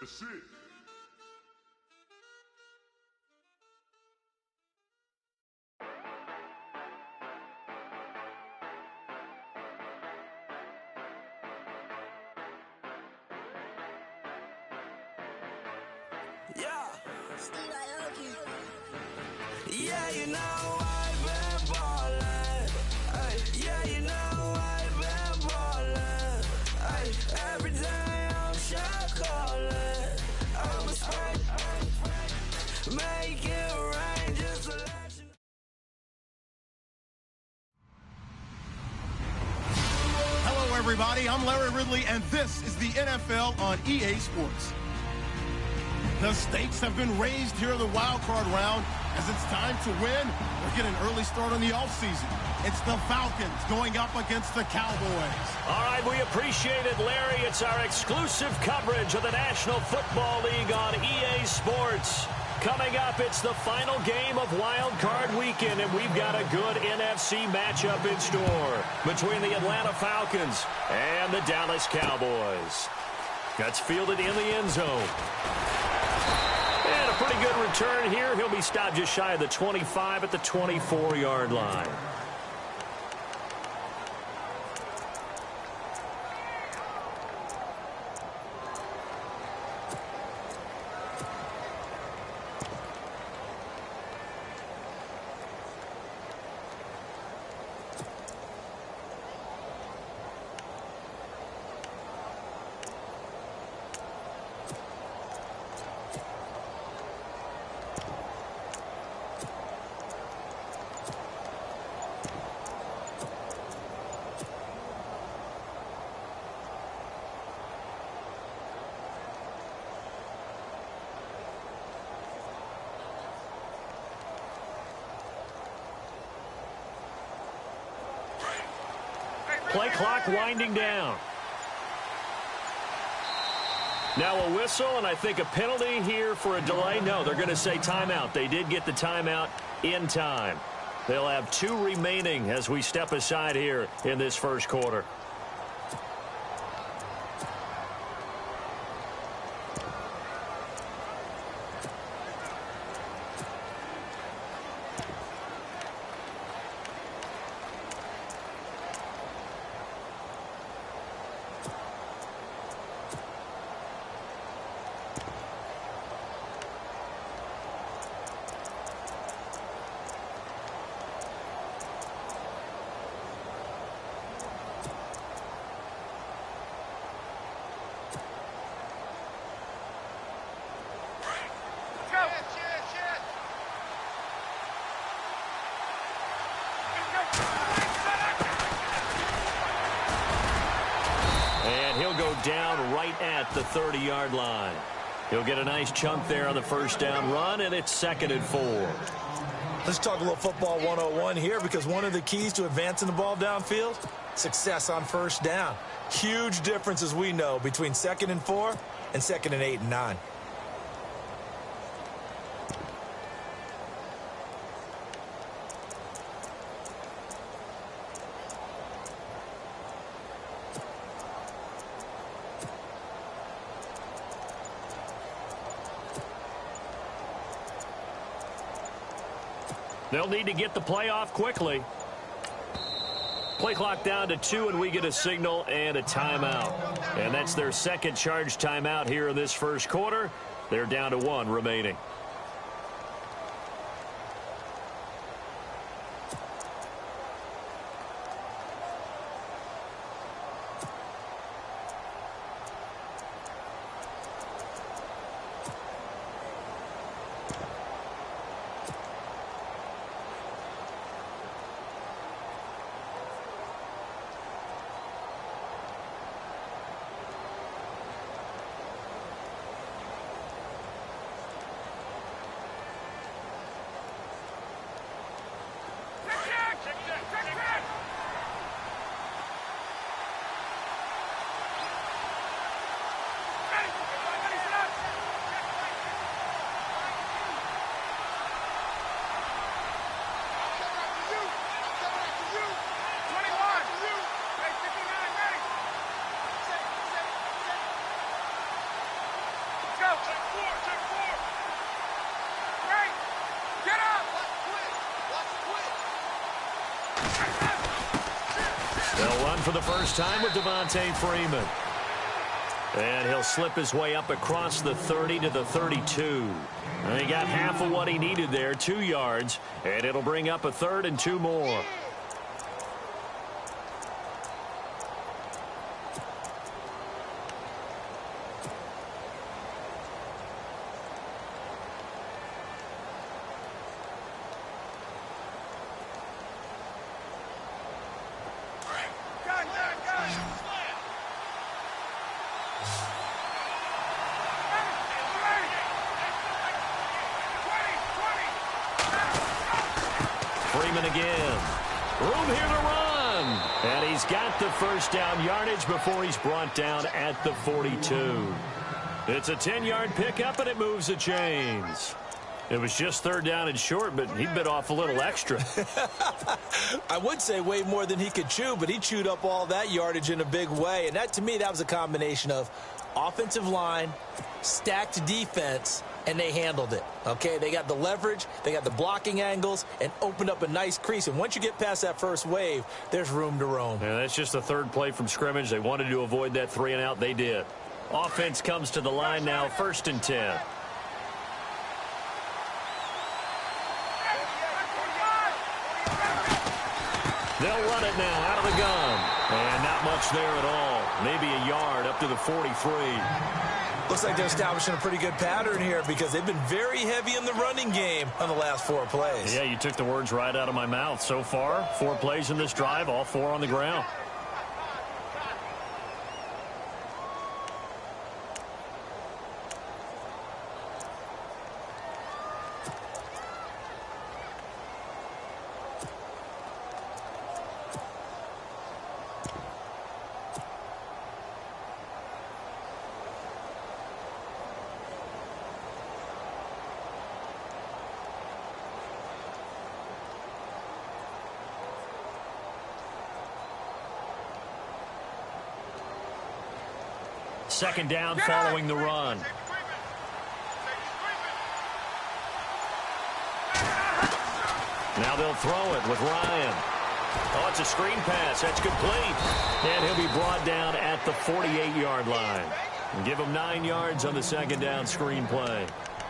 That's it. Yeah, you know I've been ballin'. Ay, yeah, you know I've been ballin'. Ay, every day I'm shot callin'. I'm a spray, make it rain just to let you know. Hello, everybody. I'm Larry Ridley, and this is the NFL on EA Sports. The stakes have been raised here in the wild card round as it's time to win or get an early start on the offseason. It's the Falcons going up against the Cowboys. All right, we appreciate it, Larry. It's our exclusive coverage of the National Football League on EA Sports. Coming up, it's the final game of Wild Card Weekend, and we've got a good NFC matchup in store between the Atlanta Falcons and the Dallas Cowboys. That's fielded in the end zone. And a pretty good return here. He'll be stopped just shy of the 25 at the 24-yard line. Play clock winding down. Now a whistle, and I think a penalty here for a delay. No, they're going to say timeout. They did get the timeout in time. They'll have 2 remaining as we step aside here in this first quarter. Down right at the 30-yard line. He'll get a nice chunk there on the first down run, and it's 2nd and 4. Let's talk a little football 101 here, because one of the keys to advancing the ball downfield, success on first down. Huge difference, as we know, between 2nd and 4 and 2nd and 8 and 9. They'll need to get the play off quickly. Play clock down to 2, and we get a signal and a timeout. And that's their second charge timeout here in this first quarter. They're down to 1 remaining. They'll run for the first time with Devontae Freeman. And he'll slip his way up across the 30 to the 32. And he got half of what he needed there, 2 yards. And it'll bring up a 3rd and 2 more. Freeman again. Room here to run. And he's got the first down yardage before he's brought down at the 42. It's a 10-yard pickup, and it moves the chains. It was just 3rd down and short, but he bit off a little extra. I would say way more than he could chew, but he chewed up all that yardage in a big way. And that, to me, that was a combination of offensive line, stacked defense, and they handled it. Okay, they got the leverage, they got the blocking angles, and opened up a nice crease. And once you get past that first wave, there's room to roam. Yeah, that's just the 3rd play from scrimmage. They wanted to avoid that 3 and out. They did. Offense comes to the line now, 1st and 10. They'll run it now out of the gun. And not much there at all. Maybe a yard up to the 43. Looks like they're establishing a pretty good pattern here because they've been very heavy in the running game on the last 4 plays. Yeah, you took the words right out of my mouth. So far, 4 plays in this drive, all 4 on the ground. Second down following the run. Now they'll throw it with Ryan. Oh, it's a screen pass. That's complete. And he'll be brought down at the 48-yard line. And give him 9 yards on the second down screen play.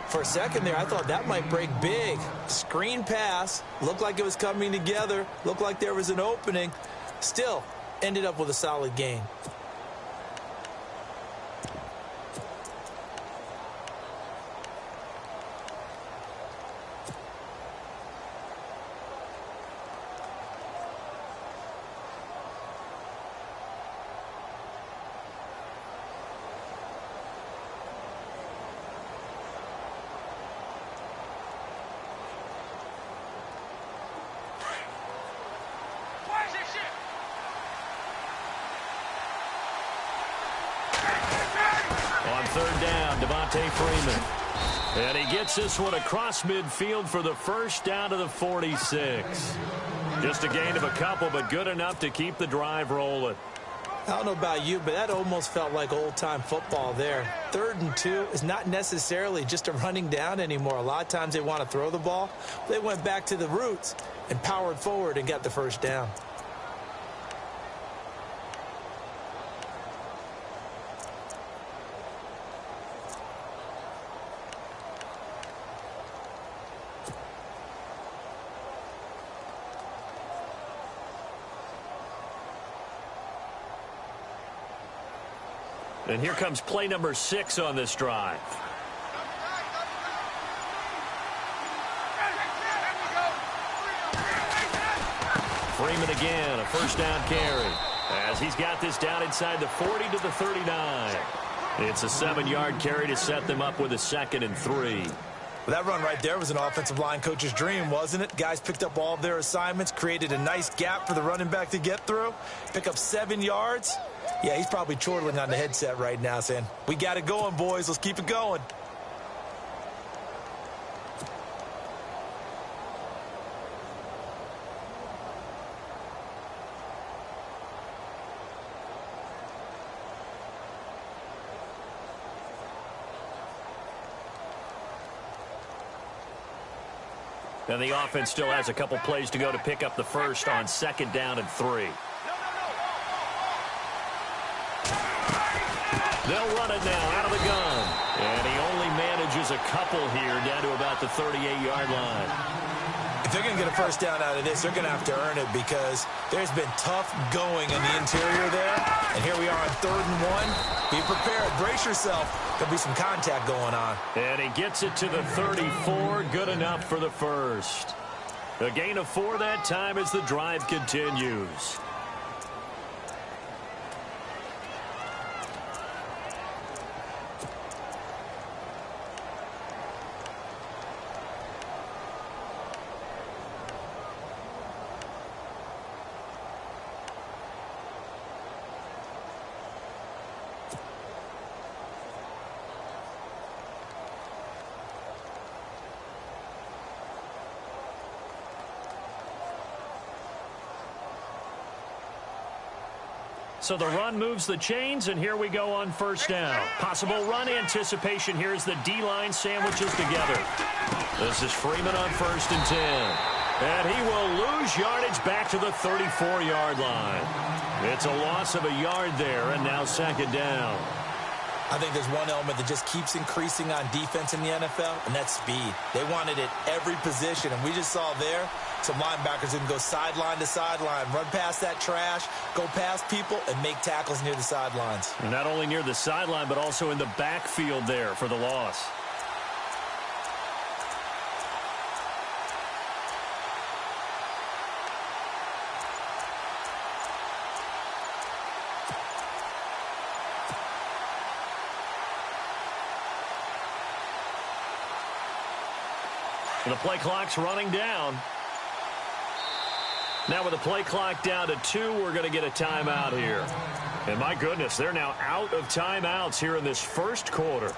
For a second there, I thought that might break big. Screen pass. Looked like it was coming together. Looked like there was an opening. Still, ended up with a solid gain. Third down, Devontae Freeman. And he gets this one across midfield for the first down to the 46. Just a gain of a couple, but good enough to keep the drive rolling. I don't know about you, but that almost felt like old-time football there. 3rd and 2 is not necessarily just a running down anymore. A lot of times they want to throw the ball. They went back to the roots and powered forward and got the first down. And here comes play number 6 on this drive. Freeman again, a first down carry. As he's got this down inside the 40 to the 39. It's a 7-yard carry to set them up with a 2nd and 3. Well, that run right there was an offensive line coach's dream, wasn't it? Guys picked up all of their assignments, created a nice gap for the running back to get through, pick up 7 yards. Yeah, he's probably chortling on the headset right now saying, we got it going, boys. Let's keep it going. And the offense still has a couple plays to go to pick up the first on 2nd down and 3. it now out of the gun. And he only manages a couple here down to about the 38-yard line. If they're going to get a first down out of this, they're going to have to earn it because there's been tough going in the interior there. And here we are on 3rd and 1. Be prepared. Brace yourself. There'll be some contact going on. And he gets it to the 34. Good enough for the first. A gain of 4 that time as the drive continues. So the run moves the chains, and here we go on first down. Possible run anticipation here as the D-line sandwiches together. This is Freeman on 1st and 10. And he will lose yardage back to the 34-yard line. It's a loss of a yard there, and now 2nd down. I think there's one element that just keeps increasing on defense in the NFL, and that's speed. They want it at every position, and we just saw there some linebackers who can go sideline to sideline, run past that trash, go past people, and make tackles near the sidelines. And not only near the sideline, but also in the backfield there for the loss. The play clock's running down. Now with the play clock down to 2, we're going to get a timeout here. And my goodness, they're now out of timeouts here in this first quarter.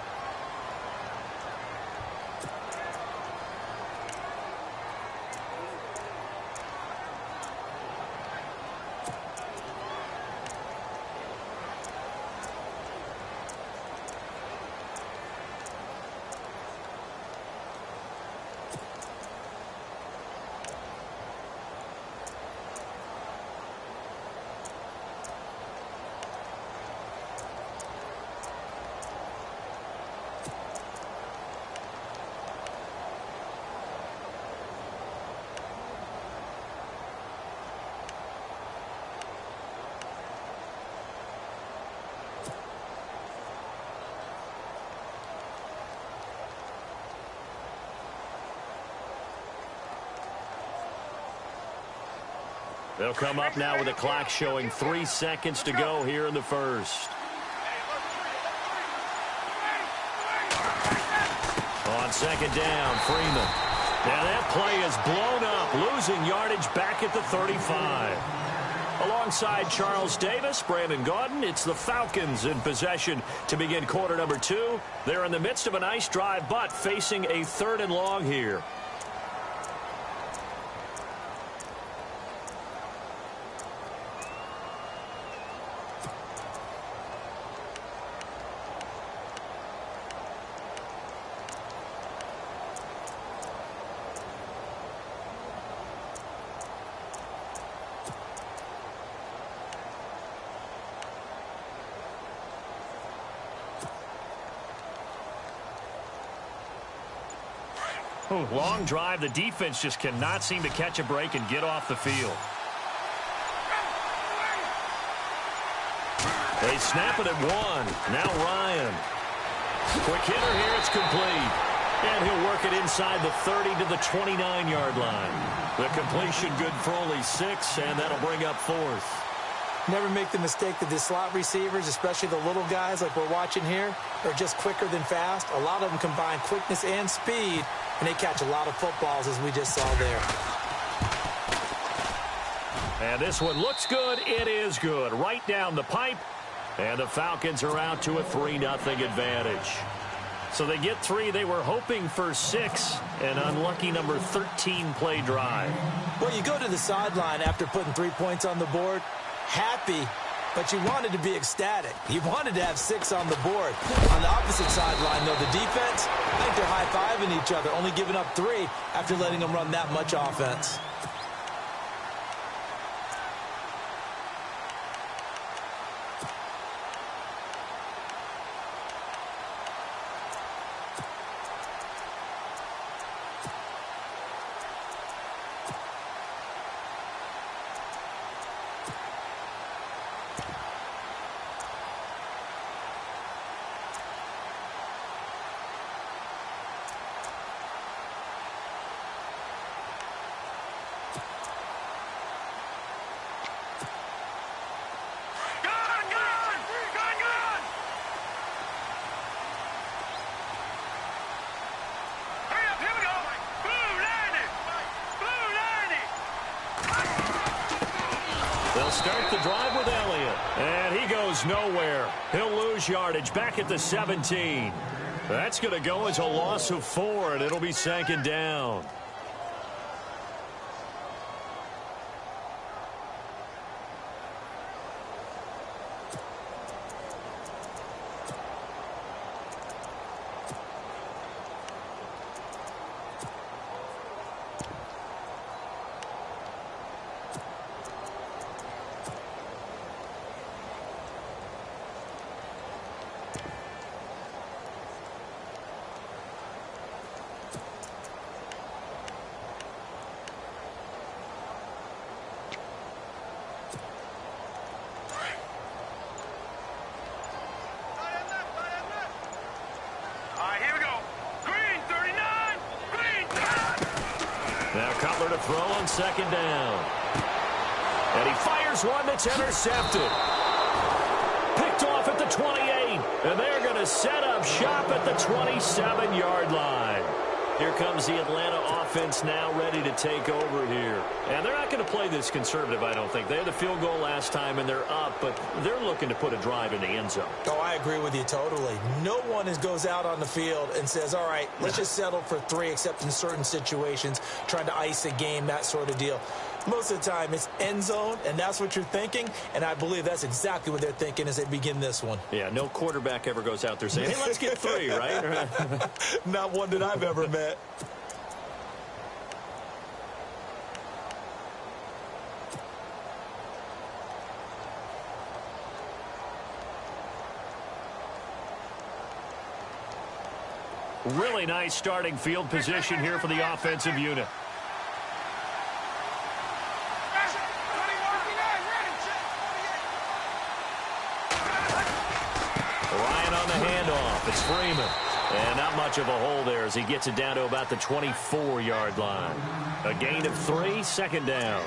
They'll come up now with the clock showing 3 seconds to go here in the first. On 2nd down, Freeman. Now that play is blown up, losing yardage back at the 35. Alongside Charles Davis, Brandon Gaudin, it's the Falcons in possession to begin quarter number 2. They're in the midst of a nice drive, but facing a 3rd and long here. Long drive. The defense just cannot seem to catch a break and get off the field. They snap it at 1. Now Ryan. Quick hitter here. It's complete. And he'll work it inside the 30 to the 29-yard line. The completion good for only 6, and that'll bring up 4th. Never make the mistake that the slot receivers, especially the little guys like we're watching here, are just quicker than fast. A lot of them combine quickness and speed, and they catch a lot of footballs, as we just saw there. And this one looks good. It is good. Right down the pipe. And the Falcons are out to a 3-0 advantage. So they get 3. They were hoping for 6. An unlucky number 13 play drive. Well, you go to the sideline after putting 3 points on the board, happy, but you wanted to be ecstatic. You wanted to have 6 on the board. On the opposite sideline, though, the defense, I think they're high-fiving each other, only giving up 3 after letting them run that much offense. start the drive with Elliott. And he goes nowhere. He'll lose yardage back at the 17. That's going to go as a loss of 4, and it'll be 2nd down. Now Cutler to throw on 2nd down. And he fires one that's intercepted. Picked off at the 28. And they're going to set up shop at the 27-yard line. Here comes the Atlanta offense now ready to take over here. And they're not going to play this conservative, I don't think. They had the field goal last time, and they're up, but they're looking to put a drive in the end zone. Oh, I agree with you totally. No one goes out on the field and says, all right, let's just settle for 3, except in certain situations, trying to ice a game, that sort of deal. Most of the time, it's end zone, and that's what you're thinking, and I believe that's exactly what they're thinking as they begin this one. Yeah, no quarterback ever goes out there saying, hey, let's get 3, right? Not one that I've ever met. Really nice starting field position here for the offensive unit. Ryan on the handoff. It's Freeman. And not much of a hole there as he gets it down to about the 24-yard line. A gain of 3, 2nd down.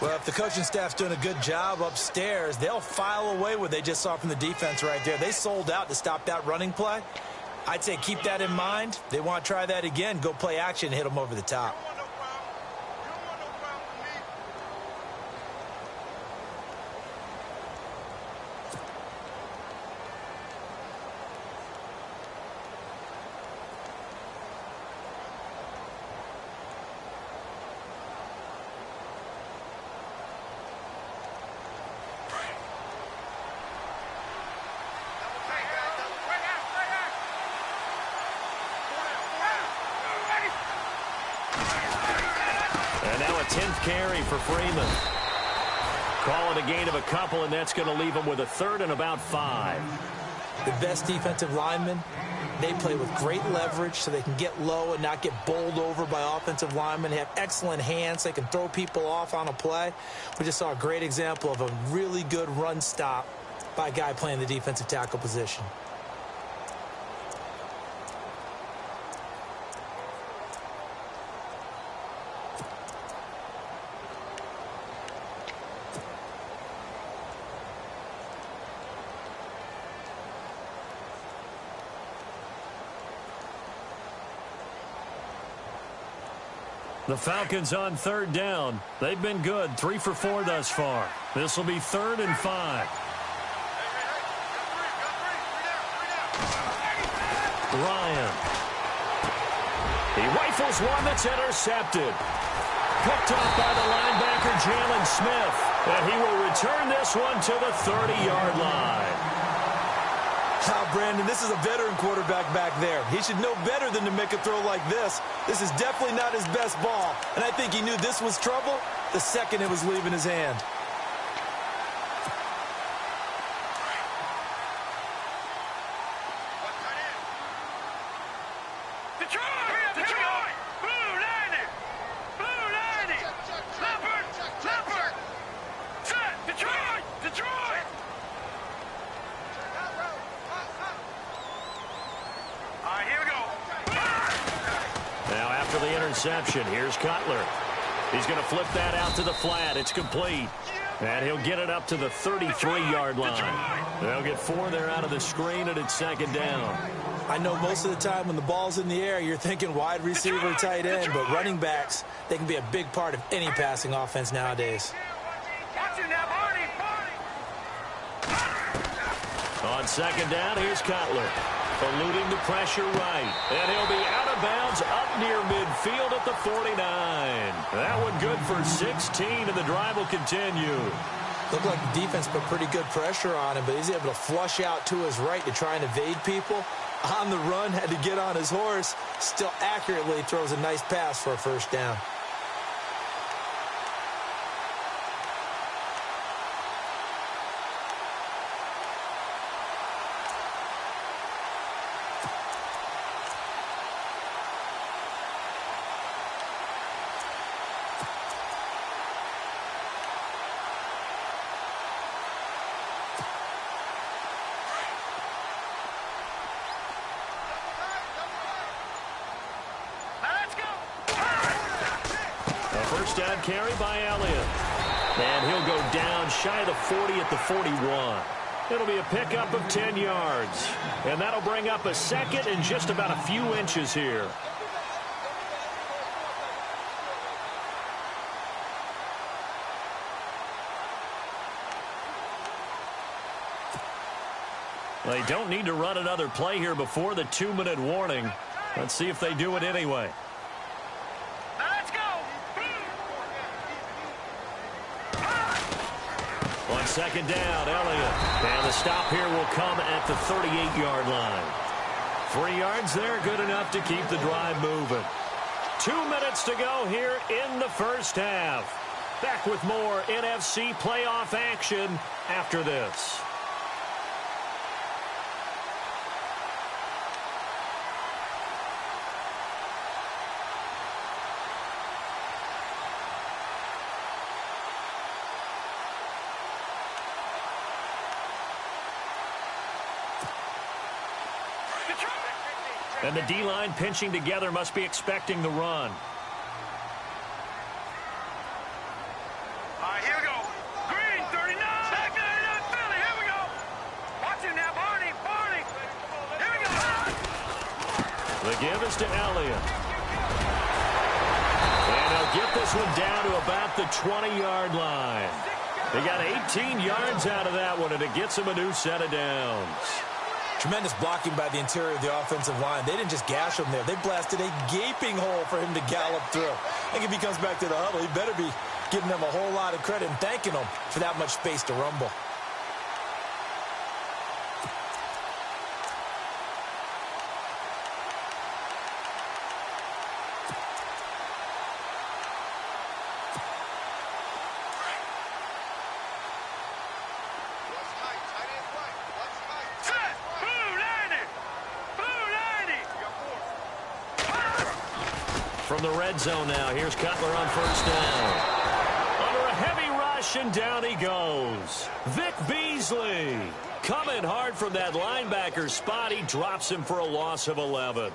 Well, if the coaching staff's doing a good job upstairs, they'll file away what they just saw from the defense right there. They sold out to stop that running play. I'd say keep that in mind. They want to try that again. Go play action and hit them over the top. And now a 10th carry for Freeman. Call it a gain of a couple, and that's going to leave him with a 3rd and about 5. The best defensive linemen, they play with great leverage so they can get low and not get bowled over by offensive linemen. They have excellent hands. They can throw people off on a play. We just saw a great example of a really good run stop by a guy playing the defensive tackle position. The Falcons on 3rd down. They've been good, 3 for 4 thus far. This will be 3rd and 5. Ryan. He rifles one that's intercepted. Picked off by the linebacker, Jalen Smith. And he will return this one to the 30-yard line. Brandon, this is a veteran quarterback back there. He should know better than to make a throw like this. This is definitely not his best ball, and I think he knew this was trouble the second it was leaving his hand. Interception. Here's Cutler. He's going to flip that out to the flat. It's complete. And he'll get it up to the 33-yard line. They'll get 4 there out of the screen, and it's 2nd down. I know most of the time when the ball's in the air, you're thinking wide receiver, tight end, but running backs, they can be a big part of any passing offense nowadays. Watch it now, Barney. On second down, here's Cutler. Eluding the pressure right. And he'll be out of bounds up near midfield at the 49. That one good for 16, and the drive will continue. Looked like the defense put pretty good pressure on him, but he's able to flush out to his right to try and evade people. On the run, had to get on his horse. Still accurately throws a nice pass for a first down. First down carry by Elliott. And he'll go down shy of the 40 at the 41. It'll be a pickup of 10 yards. And that'll bring up a second and just about a few inches here. They don't need to run another play here before the 2-minute warning. Let's see if they do it anyway. On second down, Elliott. And the stop here will come at the 38-yard line. 3 yards there, good enough to keep the drive moving. 2 minutes to go here in the first half. Back with more NFC playoff action after this. And the D-line pinching together must be expecting the run. All right, here we go. Green, 39. Back 99, Philly. Here we go. Watch him now, Barney. Barney. Here we go. The give is to Elliott. And he'll get this one down to about the 20-yard line. They got 18 yards out of that one, and it gets him a new set of downs. Tremendous blocking by the interior of the offensive line. They didn't just gash him there. They blasted a gaping hole for him to gallop through. I think if he comes back to the huddle, he better be giving them a whole lot of credit and thanking them for that much space to rumble. From the red zone now, here's Cutler on first down. Under a heavy rush, and down he goes. Vic Beasley coming hard from that linebacker spot. He drops him for a loss of 11.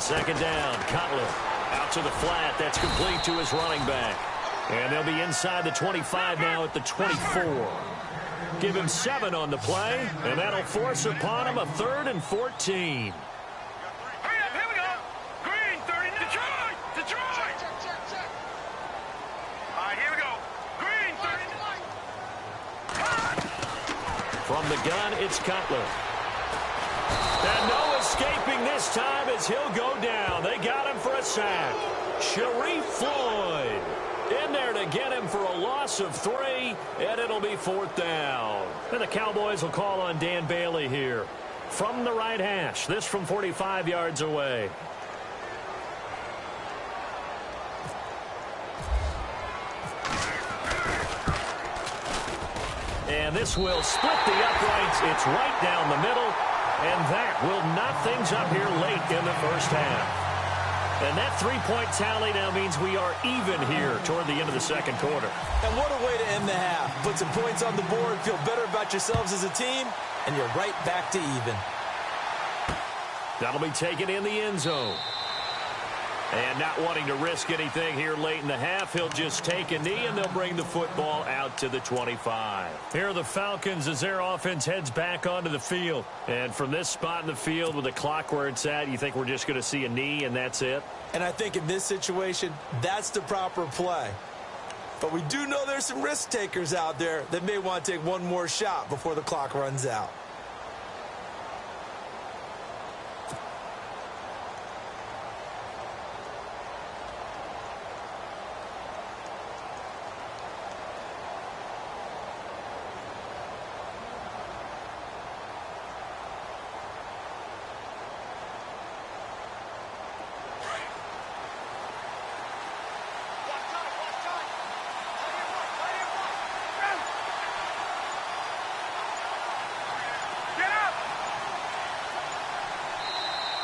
Second down, Cutler out to the flat. That's complete to his running back. And they'll be inside the 25 now at the 24. Give him 7 on the play, and that'll force upon him a 3rd and 14. Hurry up, here we go. Green, 30, Detroit, Detroit. Check. All right, here we go. Green, 30. From the gun, it's Cutler. And no escaping this time as he'll go down. They got him for a sack. Sharif Floyd in there to get him for a loss of 3, and it'll be 4th down. And the Cowboys will call on Dan Bailey here. From the right hash, this from 45 yards away. And this will split the uprights. It's right down the middle. And that will knot things up here late in the first half. And that three-point tally now means we are even here toward the end of the second quarter. And what a way to end the half. Put some points on the board, feel better about yourselves as a team, and you're right back to even. That'll be taken in the end zone. And not wanting to risk anything here late in the half, he'll just take a knee, and they'll bring the football out to the 25. Here are the Falcons as their offense heads back onto the field. And from this spot in the field with the clock where it's at, you think we're just going to see a knee and that's it? And I think in this situation, that's the proper play. But we do know there's some risk takers out there that may want to take one more shot before the clock runs out.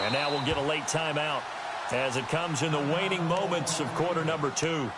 And now we'll get a late timeout as it comes in the waning moments of quarter number 2.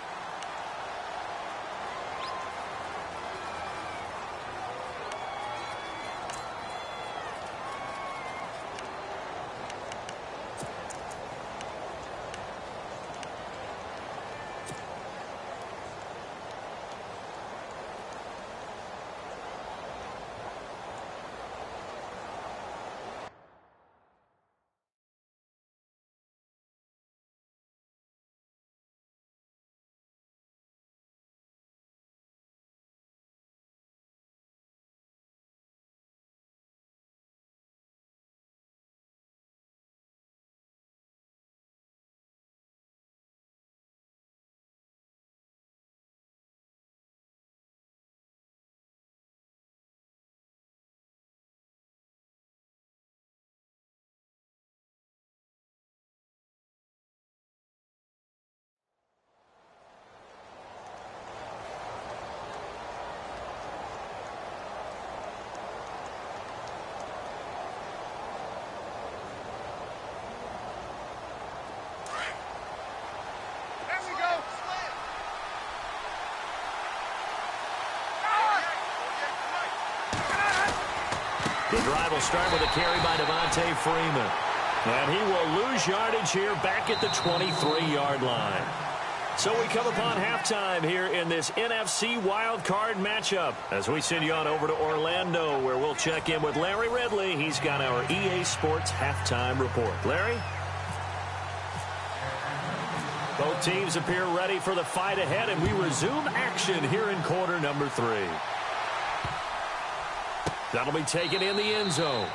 The drive will start with a carry by Devontae Freeman. And he will lose yardage here back at the 23-yard line. So we come upon halftime here in this NFC wildcard matchup as we send you on over to Orlando, where we'll check in with Larry Ridley. He's got our EA Sports halftime report. Larry? Both teams appear ready for the fight ahead, and we resume action here in quarter number 3. That'll be taken in the end zone.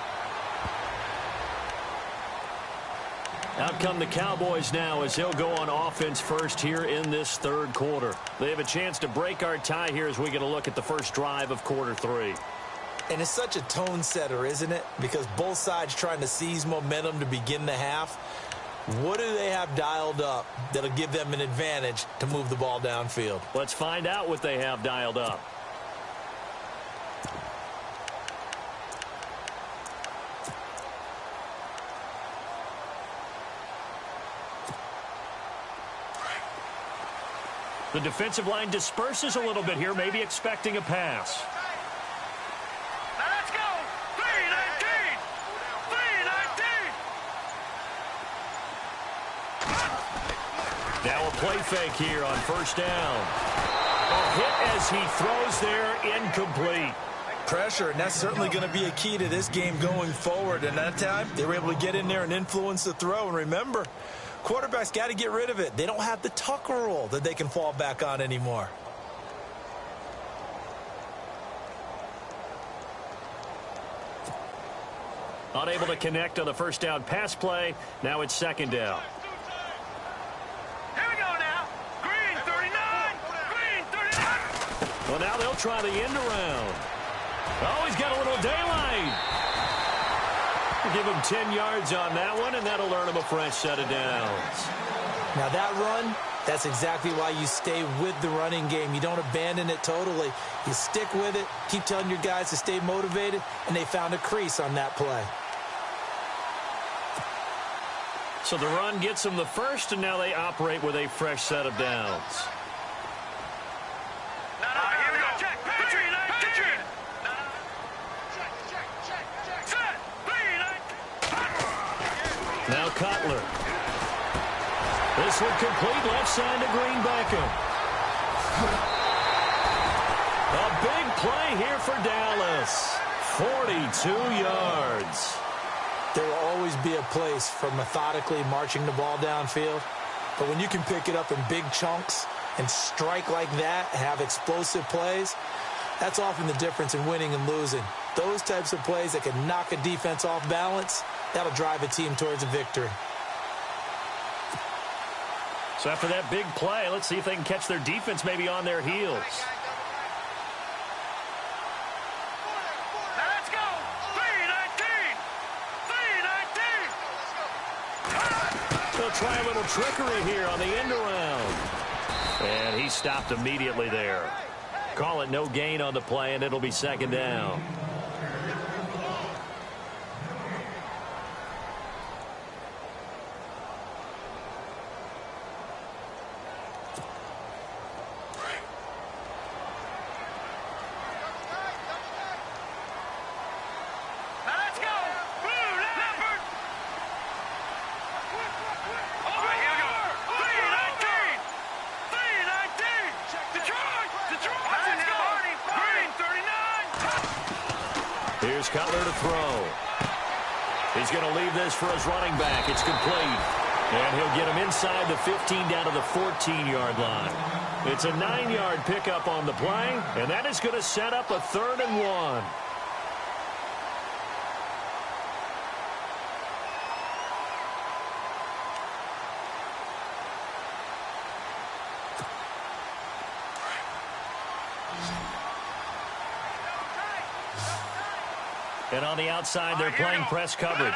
Out come the Cowboys now as they'll go on offense first here in this third quarter. They have a chance to break our tie here as we get a look at the first drive of quarter 3. And it's such a tone setter, isn't it? Because both sides trying to seize momentum to begin the half. What do they have dialed up that'll give them an advantage to move the ball downfield? Let's find out what they have dialed up. The defensive line disperses a little bit here, maybe expecting a pass. Now let's go. 3-19. 3-19. Now a play fake here on first down. A hit as he throws there, incomplete. Pressure, and that's certainly going to be a key to this game going forward. And that time, they were able to get in there and influence the throw. And remember, quarterbacks got to get rid of it. They don't have the Tucker rule that they can fall back on anymore. Unable to connect on the first down pass play. Now it's second down. Here we go now. Green 39. Green 39. Well, now they'll try the end around. Oh, he's got a little daylight. Give him 10 yards on that one, and that'll earn him a fresh set of downs. Now that run, that's exactly why you stay with the running game. You don't abandon it totally. You stick with it, keep telling your guys to stay motivated, and they found a crease on that play. So the run gets them the first, and now they operate with a fresh set of downs. Here we go. Check. Pitcher. Set. Now Cutler. This one complete left side to Greenbacke. A big play here for Dallas. 42 yards. There will always be a place for methodically marching the ball downfield. But when you can pick it up in big chunks and strike like that, have explosive plays, that's often the difference in winning and losing. Those types of plays that can knock a defense off balance, that'll drive a team towards a victory. So after that big play, let's see if they can catch their defense maybe on their heels. Let's go. 3-19. They'll try a little trickery here on the end around. And he stopped immediately there. Call it no gain on the play, and it'll be second down. Let's go. Blue Leopard. All right, here we go. 3-19. Detroit. Let's go. Green 39. Here's Cutler to throw. He's going to leave this for his running back. It's complete. And he'll get him inside the 15 down to the 14-yard line. It's a 9-yard pickup on the play, and that is going to set up a 3rd and 1. And on the outside, they're playing press coverage.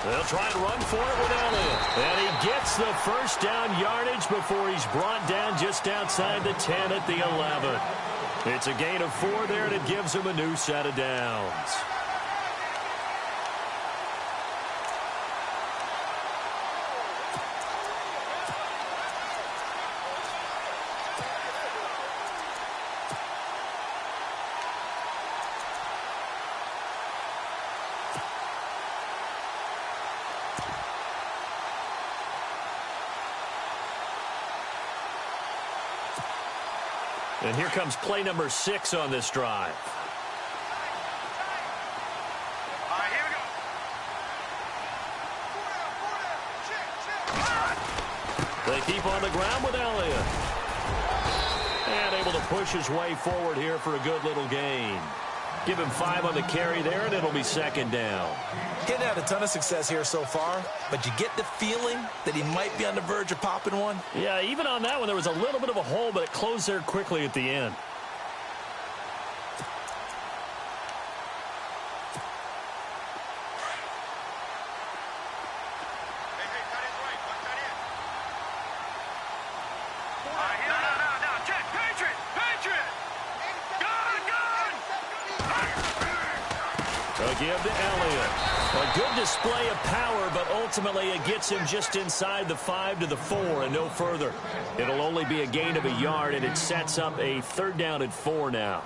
They'll try and run for it with Elliott. And he gets the first down yardage before he's brought down just outside the 10 at the 11. It's a gain of 4 there, and it gives him a new set of downs. And here comes play number 6 on this drive. All right, here we go. They keep on the ground with Elliott. And able to push his way forward here for a good little gain. Give him 5 on the carry there, and it'll be second down. He hasn't had a ton of success here so far, but you get the feeling that he might be on the verge of popping one. Yeah, even on that one, there was a little bit of a hole, but it closed there quickly at the end. Give to Elliott. A good display of power, but ultimately it gets him just inside the 5 to the 4 and no further. It'll only be a gain of a yard, and it sets up a 3rd down and 4 now.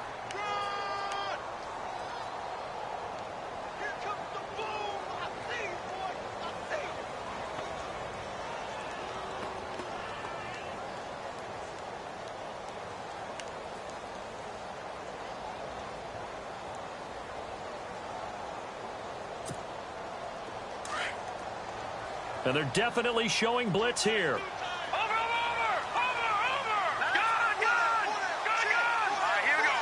And they're definitely showing blitz here. Over! Gun! All right, here we go.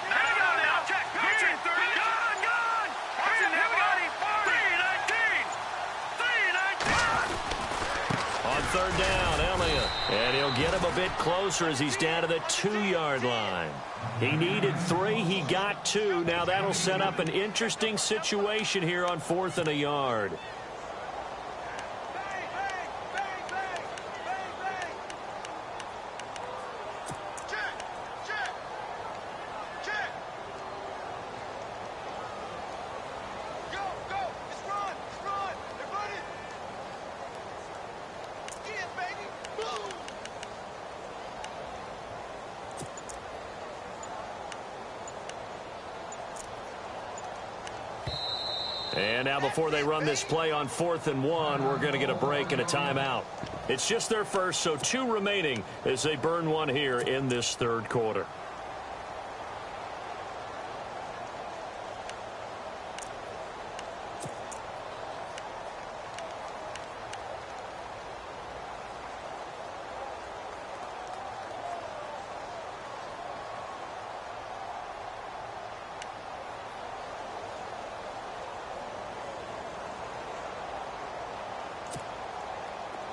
Here we go now. Check. Gun! Watch it now, buddy. 3-19. On 3rd down, Elliott. And he'll get him a bit closer as he's down to the 2-yard line. He needed 3. He got 2. Now that'll set up an interesting situation here on 4th and a yard. And now before they run this play on 4th and 1, we're going to get a break and a timeout. It's just their first, so 2 remaining as they burn one here in this third quarter.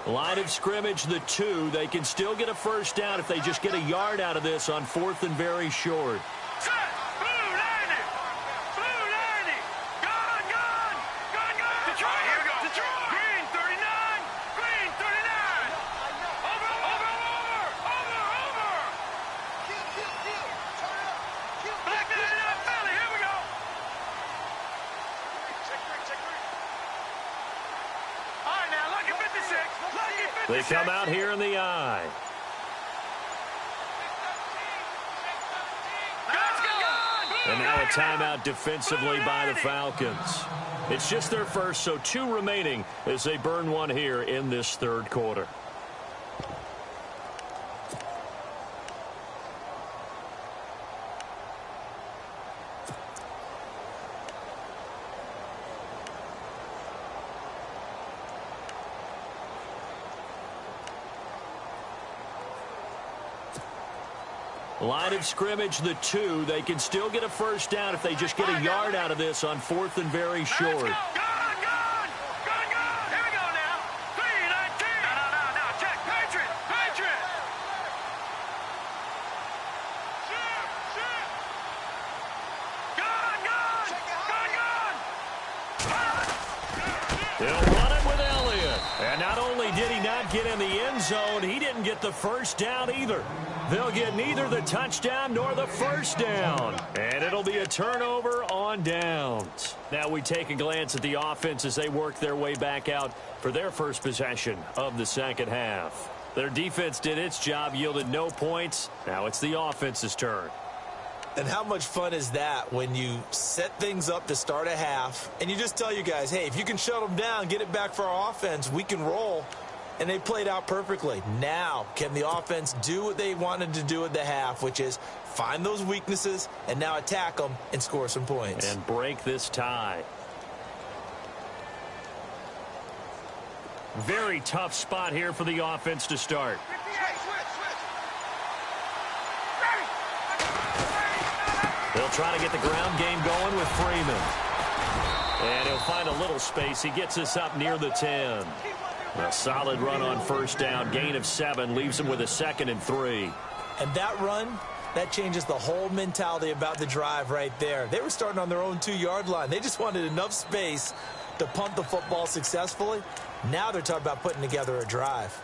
Line of scrimmage, the 2. They can still get a first down if they just get a yard out of this on 4th and very short. Set! Blue 90! Blue 90! Gone, gone! Gone, gone! Detroit! Right, here we go. Detroit! Green 39! Green 39! Over, over, over! Over, over! Black 99 Philly, here we go! Check 3. All right, now, lucky 56. They come out here in the eye. And now a timeout defensively by the Falcons. It's just their first, so 2 remaining as they burn one here in this third quarter. Line of scrimmage, the 2. They can still get a first down if they just get a yard out of this on 4th and very short. Gone, gone! Gone, gone! Here we go now. 3-19. No. Check. Patriot. Gone. They'll run it with Elliott. And not only did he not get in the end zone, he didn't get the first down either. They'll get neither the touchdown nor the first down. And it'll be a turnover on downs. Now we take a glance at the offense as they work their way back out for their first possession of the second half. Their defense did its job, yielded no points. Now it's the offense's turn. And how much fun is that when you set things up to start a half and you just tell you guys, hey, if you can shut them down, get it back for our offense, we can roll. And they played out perfectly. Now, can the offense do what they wanted to do at the half, which is find those weaknesses and now attack them and score some points. And break this tie. Very tough spot here for the offense to start. They'll try to get the ground game going with Freeman. And he'll find a little space. He gets us up near the 10. A solid run on first down. Gain of 7 leaves him with a 2nd and 3. And that run, that changes the whole mentality about the drive right there. They were starting on their own 2-yard line. They just wanted enough space to pump the football successfully. Now they're talking about putting together a drive.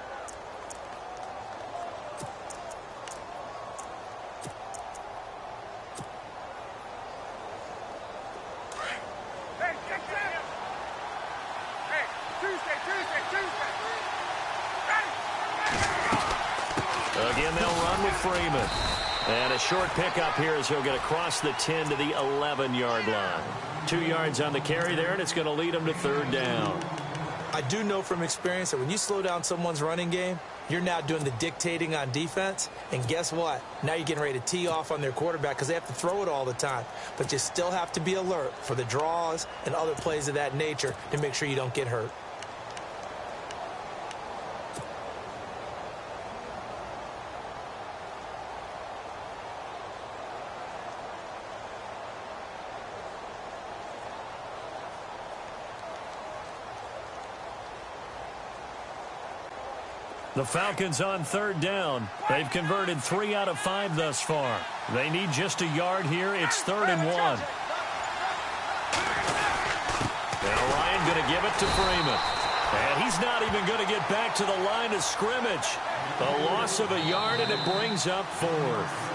Again, they'll run with Freeman. And a short pickup here as he'll get across the 10 to the 11-yard line. 2 yards on the carry there, and it's going to lead him to 3rd down. I do know from experience that when you slow down someone's running game, you're now doing the dictating on defense. And guess what? Now you're getting ready to tee off on their quarterback because they have to throw it all the time. But you still have to be alert for the draws and other plays of that nature to make sure you don't get hurt. The Falcons on 3rd down. They've converted 3 out of 5 thus far. They need just a yard here. It's 3rd and 1. Now Ryan going to give it to Freeman. And he's not even going to get back to the line of scrimmage. A loss of a yard, and it brings up 4th.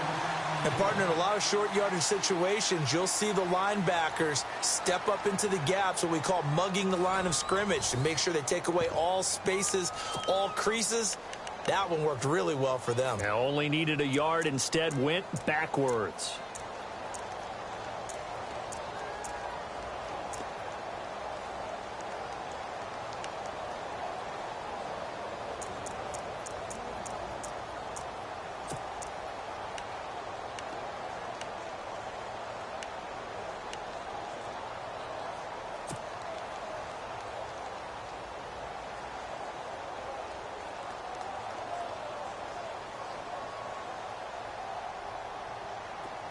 And, partner, in a lot of short yardage situations, you'll see the linebackers step up into the gaps, what we call mugging the line of scrimmage, to make sure they take away all spaces, all creases. That one worked really well for them. Now only needed a yard, instead went backwards.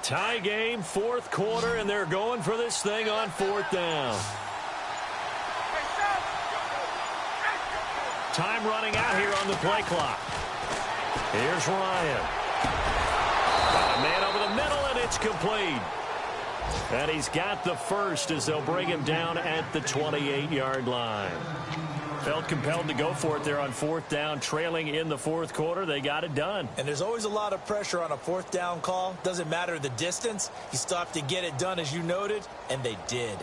Tie game, fourth quarter, and they're going for this thing on fourth down. Time running out here on the play clock. Here's Ryan. Got a man over the middle, and it's complete. And he's got the first as they'll bring him down at the 28-yard line. Felt compelled to go for it there on fourth down, trailing in the fourth quarter. They got it done. And there's always a lot of pressure on a fourth down call. Doesn't matter the distance. You still have to get it done, as you noted, and they did.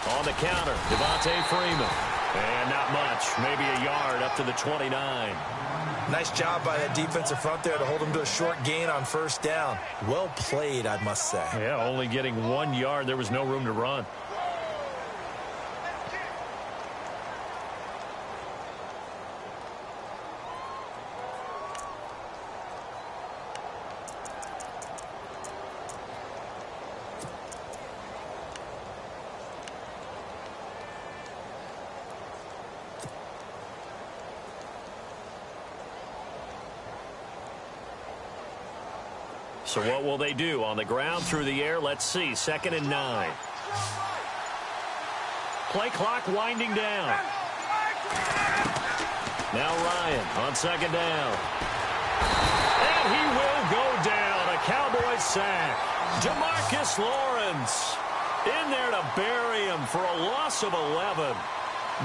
On the counter, Devontae Freeman. And not much, maybe a yard up to the 29. Nice job by that defensive front there to hold him to a short gain on first down. Well played, I must say. Yeah, only getting 1 yard. There was no room to run. So what will they do? On the ground, through the air, let's see. 2nd and 9. Play clock winding down. Now Ryan on 2nd down. And he will go down. A Cowboys sack. Demarcus Lawrence in there to bury him for a loss of 11.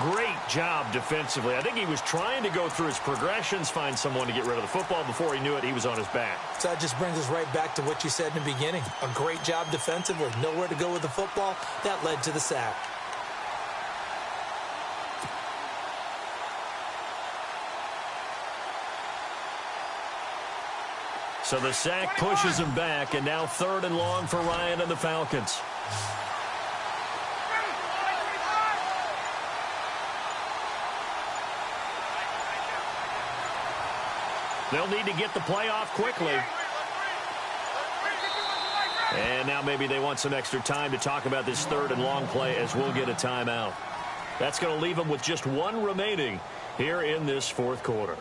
Great job defensively. I think he was trying to go through his progressions, find someone to get rid of the football. Before he knew it, he was on his back. So that just brings us right back to what you said in the beginning. A great job defensively. Nowhere to go with the football. That led to the sack. So the sack pushes him back, and now 3rd and long for Ryan and the Falcons. They'll need to get the play off quickly. And now maybe they want some extra time to talk about this 3rd and long play as we'll get a timeout. That's going to leave them with just 1 remaining here in this fourth quarter.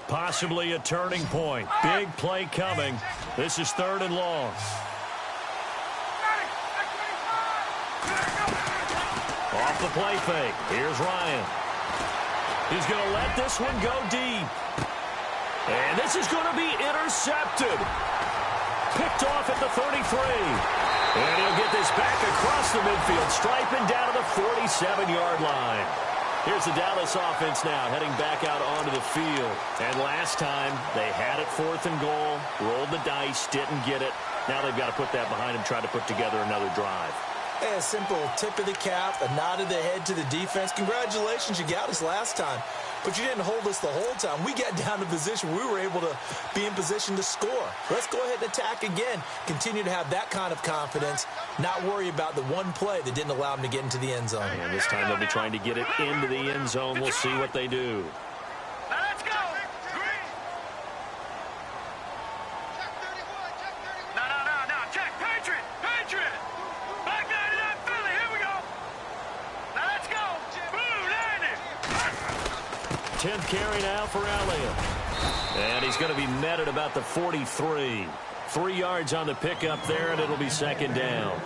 Possibly a turning point. Big play coming. This is 3rd and long. Off the play fake. Here's Ryan. He's going to let this one go deep. And this is going to be intercepted. Picked off at the 33. And he'll get this back across the midfield, striping down to the 47-yard line. Here's the Dallas offense now, heading back out onto the field. And last time, they had it 4th and goal, rolled the dice, didn't get it. Now they've got to put that behind them, try to put together another drive. Hey, a simple tip of the cap, a nod of the head to the defense. Congratulations, you got us last time. But you didn't hold us the whole time. We got down to position. We were able to be in position to score. Let's go ahead and attack again. Continue to have that kind of confidence. Not worry about the one play that didn't allow them to get into the end zone. And this time they'll be trying to get it into the end zone. We'll see what they do. Now let's go. Green. No. Check. Patriot. Back 99 Philly. Here we go. Now let's go. Blue landing. 10th carry now for Elliott. And he's going to be met at about the 43. 3 yards on the pickup there, and it'll be 2nd down.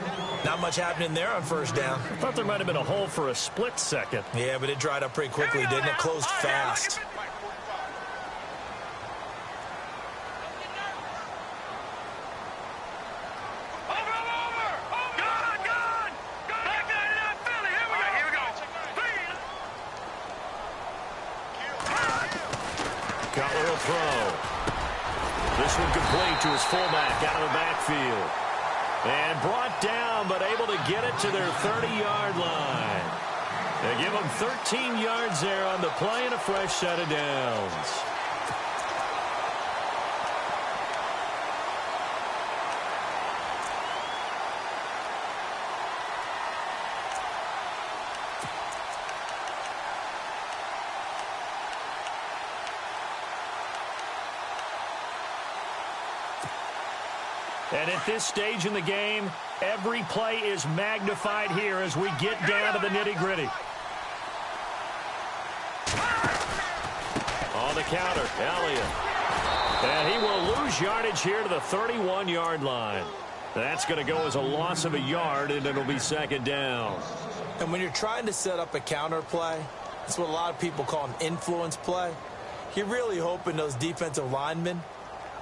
Not much happening there on first down. I thought there might have been a hole for a split second. Yeah, but it dried up pretty quickly, didn't it? Closed fast. Cutler will throw. This one complete to his fullback out of the backfield. And brought down, but able to get it to their 30-yard line. They give them 13 yards there on the play and a fresh set of downs. And at this stage in the game, every play is magnified here as we get down to the nitty-gritty. On the counter, Elliott. And he will lose yardage here to the 31-yard line. That's going to go as a loss of a yard, and it'll be second down. And when you're trying to set up a counter play, it's what a lot of people call an influence play. You're really hoping those defensive linemen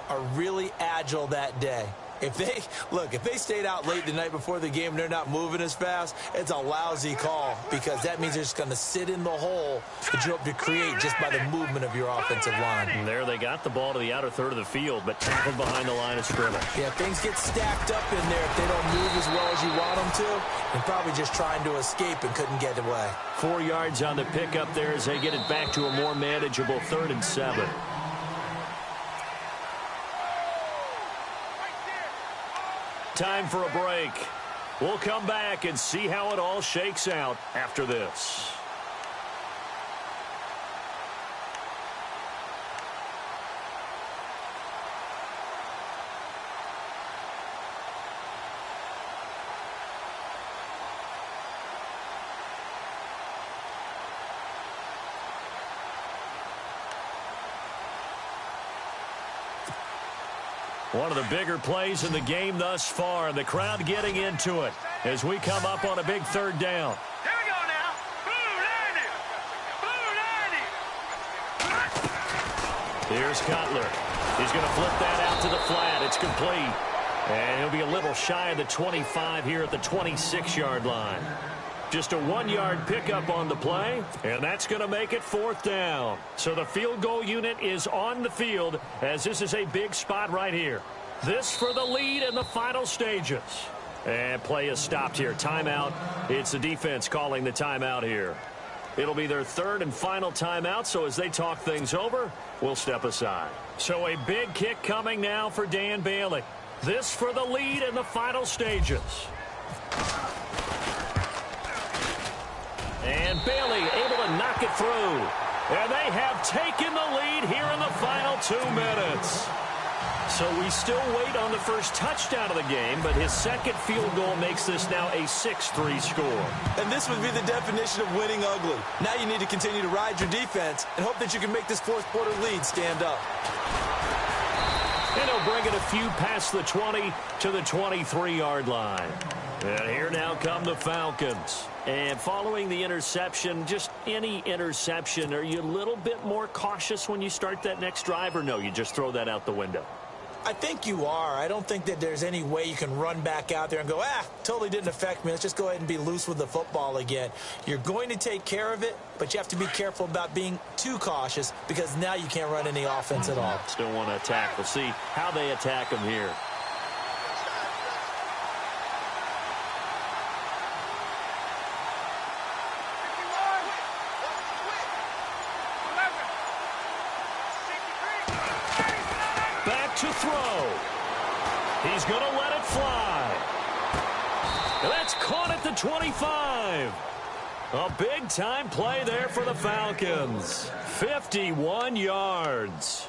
are really agile that day. If they stayed out late the night before the game and they're not moving as fast, it's a lousy call because that means they're just going to sit in the hole that you hope to create just by the movement of your offensive line. And there they got the ball to the outer third of the field, but tackled behind the line of scrimmage. Yeah, things get stacked up in there if they don't move as well as you want them to. They're probably just trying to escape and couldn't get away. 4 yards on the pickup there as they get it back to a more manageable 3rd and 7. Time for a break. We'll come back and see how it all shakes out after this. One of the bigger plays in the game thus far, and the crowd getting into it as we come up on a big 3rd down. Here we go now. Blue 90. Here's Cutler. He's going to flip that out to the flat. It's complete. And he'll be a little shy of the 25 here at the 26-yard line. Just a 1-yard pickup on the play, and that's going to make it 4th down. So the field goal unit is on the field as this is a big spot right here. This for the lead in the final stages. And play is stopped here. Timeout. It's the defense calling the timeout here. It'll be their 3rd and final timeout, so as they talk things over, we'll step aside. So a big kick coming now for Dan Bailey. This for the lead in the final stages. And Bailey able to knock it through. And they have taken the lead here in the final 2 minutes. So we still wait on the first touchdown of the game, but his second field goal makes this now a 6-3 score. And this would be the definition of winning ugly. Now you need to continue to ride your defense and hope that you can make this 4th quarter lead stand up. And he'll bring it a few past the 20 to the 23-yard line. And here now come the Falcons. And following the interception, just any interception, are you a little bit more cautious when you start that next drive, or no, you just throw that out the window? I think you are. I don't think that there's any way you can run back out there and go, totally didn't affect me. Let's just go ahead and be loose with the football again. You're going to take care of it, but you have to be careful about being too cautious because now you can't run any offense at all. Still want to attack. We'll see how they attack him here. To throw. He's going to let it fly. That's caught at the 25. A big-time play there for the Falcons. 51 yards.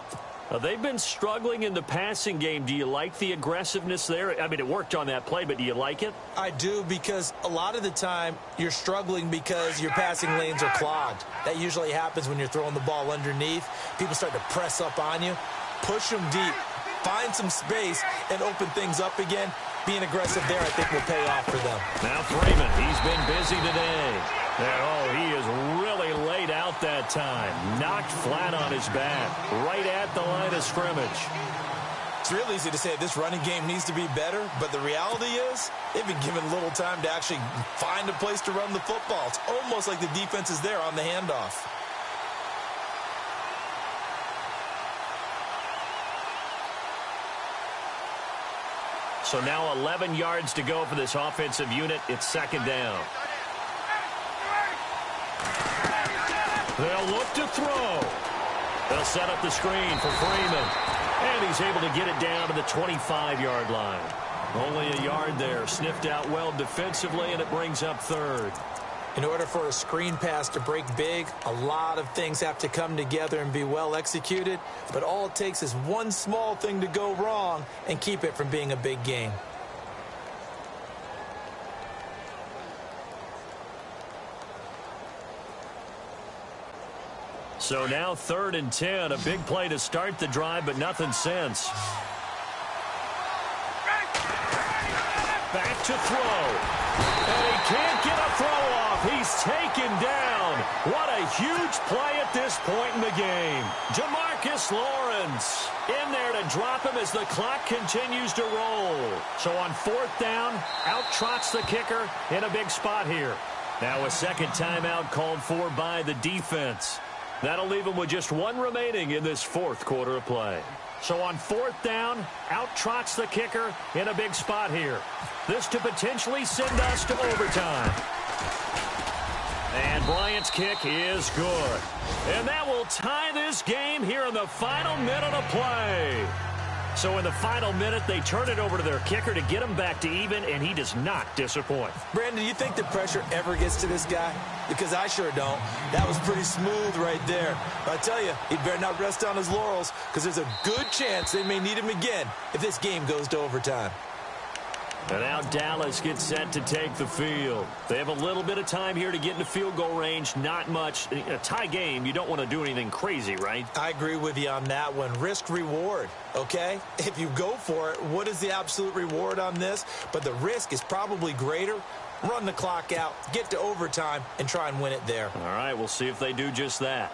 They've been struggling in the passing game. Do you like the aggressiveness there? I mean, it worked on that play, but do you like it? I do, because a lot of the time you're struggling because your passing lanes are clogged. That usually happens when you're throwing the ball underneath. People start to press up on you. Push them deep. Find some space and open things up again. Being aggressive there, I think, will pay off for them. Now Freeman, he's been busy today. And, he is really laid out that time. Knocked flat on his back, right at the line of scrimmage. It's real easy to say this running game needs to be better, but the reality is they've been given little time to actually find a place to run the football. It's almost like the defense is there on the handoff. So now 11 yards to go for this offensive unit. It's 2nd down. They'll look to throw. They'll set up the screen for Freeman. And he's able to get it down to the 25-yard line. Only a yard there. Sniffed out well defensively, and it brings up 3rd. In order for a screen pass to break big, a lot of things have to come together and be well executed, but all it takes is one small thing to go wrong and keep it from being a big game. So now 3rd and 10, a big play to start the drive, but nothing since. Back to throw. And he can't get a throw off. He's taken down. What a huge play at this point in the game. Jamarcus Lawrence in there to drop him as the clock continues to roll. So on 4th down, out trots the kicker in a big spot here. Now a second timeout called for by the defense. That'll leave him with just one remaining in this 4th quarter of play. So on 4th down, out trots the kicker in a big spot here. This to potentially send us to overtime. And Bryant's kick is good. And that will tie this game here in the final minute of play. So in the final minute, they turn it over to their kicker to get him back to even, and he does not disappoint. Brandon, do you think the pressure ever gets to this guy? Because I sure don't. That was pretty smooth right there. But I tell you, he better not rest on his laurels, because there's a good chance they may need him again if this game goes to overtime. And now Dallas gets set to take the field. They have a little bit of time here to get into field goal range. Not much. In a tie game, you don't want to do anything crazy, right? I agree with you on that one. Risk-reward, okay? If you go for it, what is the absolute reward on this? But the risk is probably greater. Run the clock out, get to overtime, and try and win it there. All right, we'll see if they do just that.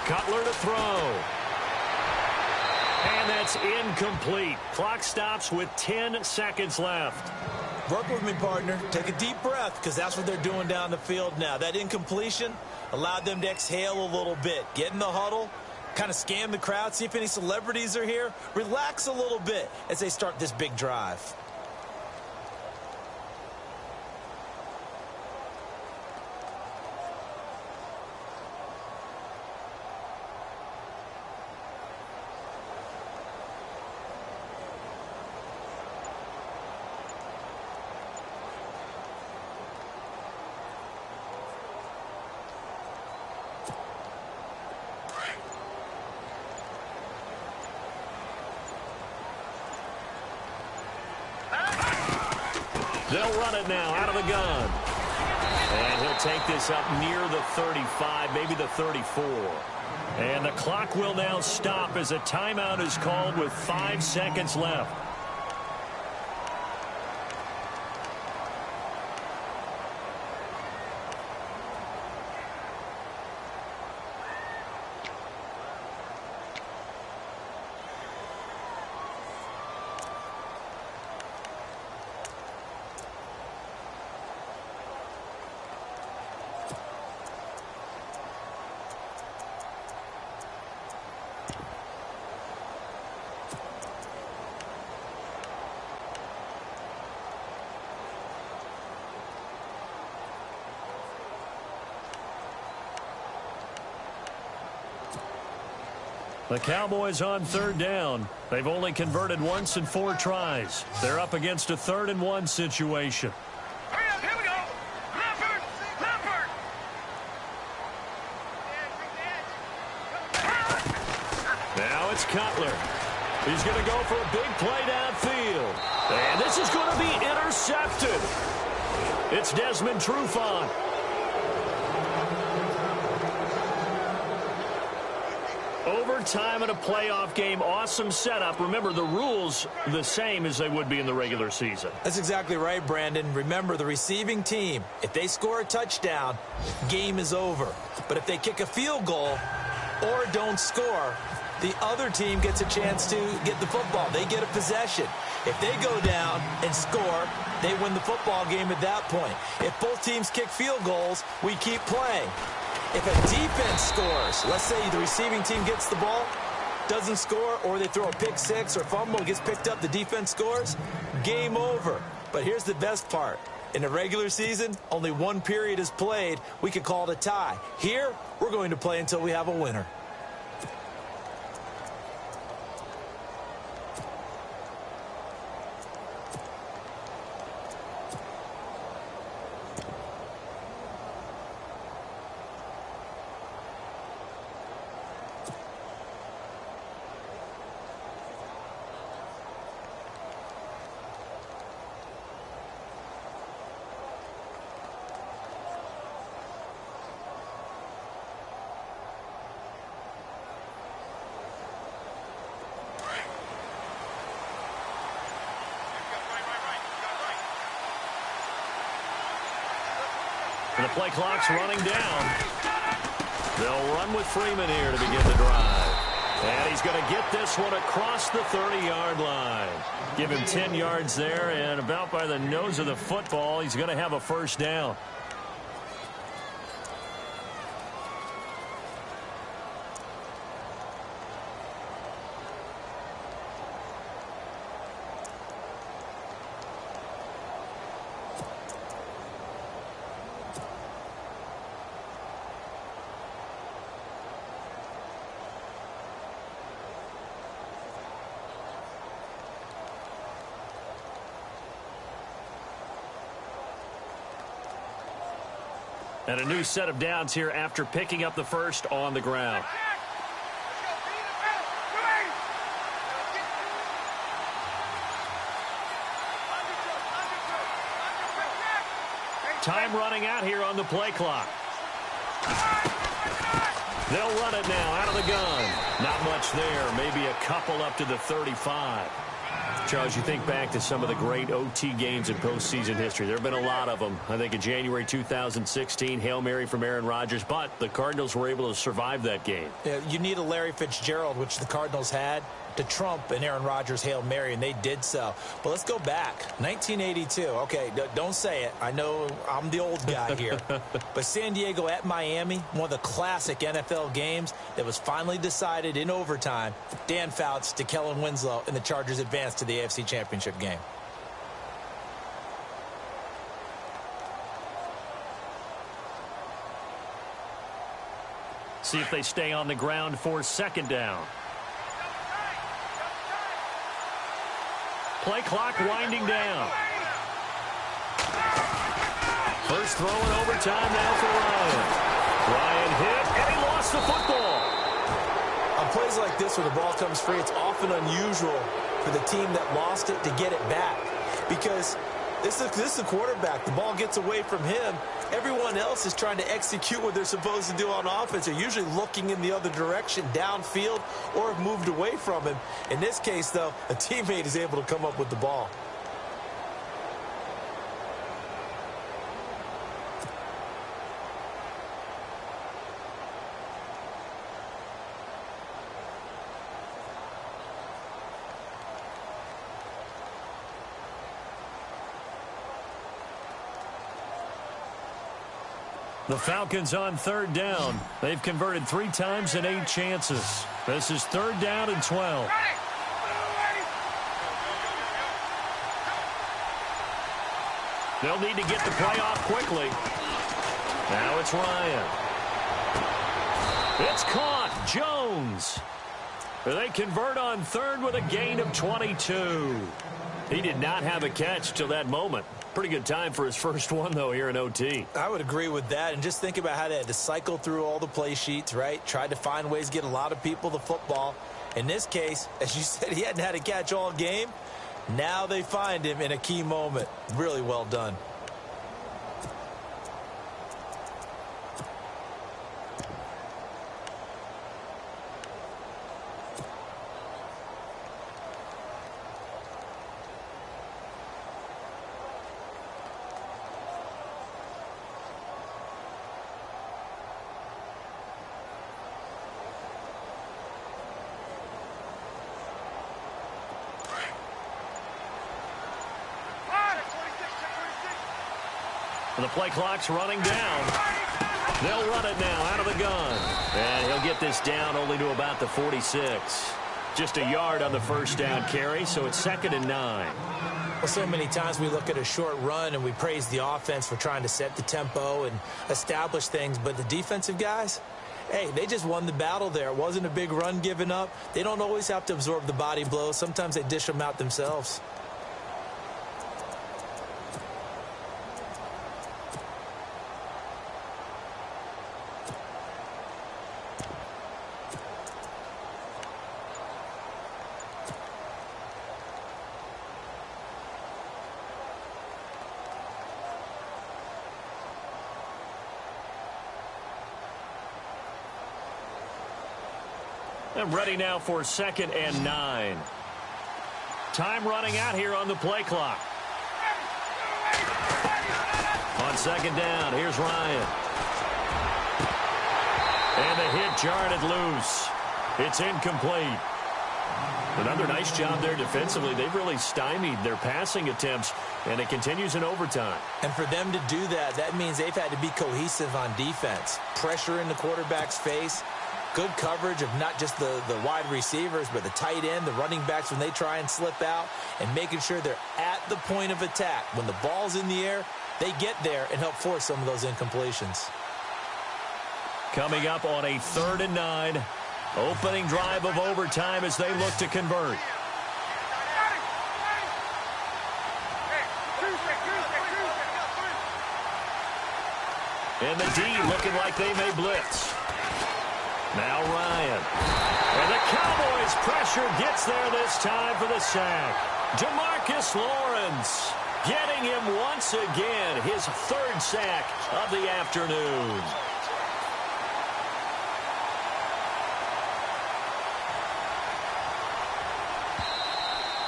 Cutler to throw. And that's incomplete. Clock stops with 10 seconds left. Work with me, partner. Take a deep breath, because that's what they're doing down the field now. That incompletion allowed them to exhale a little bit. Get in the huddle, kind of scan the crowd, see if any celebrities are here. Relax a little bit as they start this big drive. They'll run it now out of the gun. And he'll take this up near the 35, maybe the 34. And the clock will now stop as a timeout is called with 5 seconds left. The Cowboys on 3rd down. They've only converted once in 4 tries. They're up against a 3rd and 1 situation. Hurry up, here we go. Leopard, Leopard. Now it's Cutler. He's going to go for a big play downfield. And this is going to be intercepted. It's Desmond Trufant. Overtime in a playoff game, awesome setup. Remember, the rules the same as they would be in the regular season. That's exactly right, Brandon. Remember, the receiving team, if they score a touchdown, game is over. But if they kick a field goal or don't score, the other team gets a chance to get the football. They get a possession. If they go down and score, they win the football game at that point. If both teams kick field goals, we keep playing. If a defense scores, let's say the receiving team gets the ball, doesn't score, or they throw a pick six or fumble, gets picked up, the defense scores, game over. But here's the best part. In a regular season, only one period is played. We could call it a tie. Here, we're going to play until we have a winner. And the play clock's running down. They'll run with Freeman here to begin the drive. And he's going to get this one across the 30-yard line. Give him 10 yards there, and about by the nose of the football, he's going to have a first down. And a new set of downs here after picking up the first on the ground. Time running out here on the play clock. They'll run it now out of the gun. Not much there. Maybe a couple up to the 35. Charles, you think back to some of the great OT games in postseason history. There have been a lot of them. I think in January 2016, Hail Mary from Aaron Rodgers, but the Cardinals were able to survive that game. Yeah, you need a Larry Fitzgerald, which the Cardinals had, to trump an Aaron Rodgers Hail Mary, and they did so. But let's go back. 1982. Okay, don't say it. I know I'm the old guy here. But San Diego at Miami, one of the classic NFL games that was finally decided in overtime. Dan Fouts to Kellen Winslow, and the Chargers advanced to the AFC Championship game. See if they stay on the ground for second down. Play clock winding down. First throw in overtime now for Ryan. Ryan hit, and he lost the football. On plays like this where the ball comes free, it's often unusual for the team that lost it to get it back. Because this is the quarterback. The ball gets away from him. Everyone else is trying to execute what they're supposed to do on offense. They're usually looking in the other direction, downfield, or have moved away from him. In this case, though, a teammate is able to come up with the ball. The Falcons on third down. They've converted 3 times in 8 chances. This is third down and 12. They'll need to get the play off quickly. Now it's Ryan. It's caught. Jones. They convert on third with a gain of 22. He did not have a catch till that moment. Pretty good time for his first one, though, here in OT. I would agree with that. And just think about how they had to cycle through all the play sheets, right? Tried to find ways to get a lot of people the football. In this case, as you said, he hadn't had a catch all game. Now they find him in a key moment. Really well done. The play clock's running down. They'll run it now out of the gun. And he'll get this down only to about the 46. Just a yard on the first down carry, so it's 2nd and 9. Well, so many times we look at a short run and we praise the offense for trying to set the tempo and establish things, but the defensive guys, hey, they just won the battle there. It wasn't a big run given up. They don't always have to absorb the body blows. Sometimes they dish them out themselves. And ready now for 2nd and 9. Time running out here on the play clock. On 2nd down, here's Ryan. And the hit jarred it loose. It's incomplete. Another nice job there defensively. They've really stymied their passing attempts, and it continues in overtime. And for them to do that, that means they've had to be cohesive on defense. Pressure in the quarterback's face. Good coverage of not just the wide receivers, but the tight end, the running backs when they try and slip out, and making sure they're at the point of attack. When the ball's in the air, they get there and help force some of those incompletions. Coming up on a 3rd and 9. Opening drive of overtime as they look to convert. And the D looking like they may blitz. Now Ryan. And the Cowboys pressure gets there this time for the sack. DeMarcus Lawrence getting him once again, his 3rd sack of the afternoon.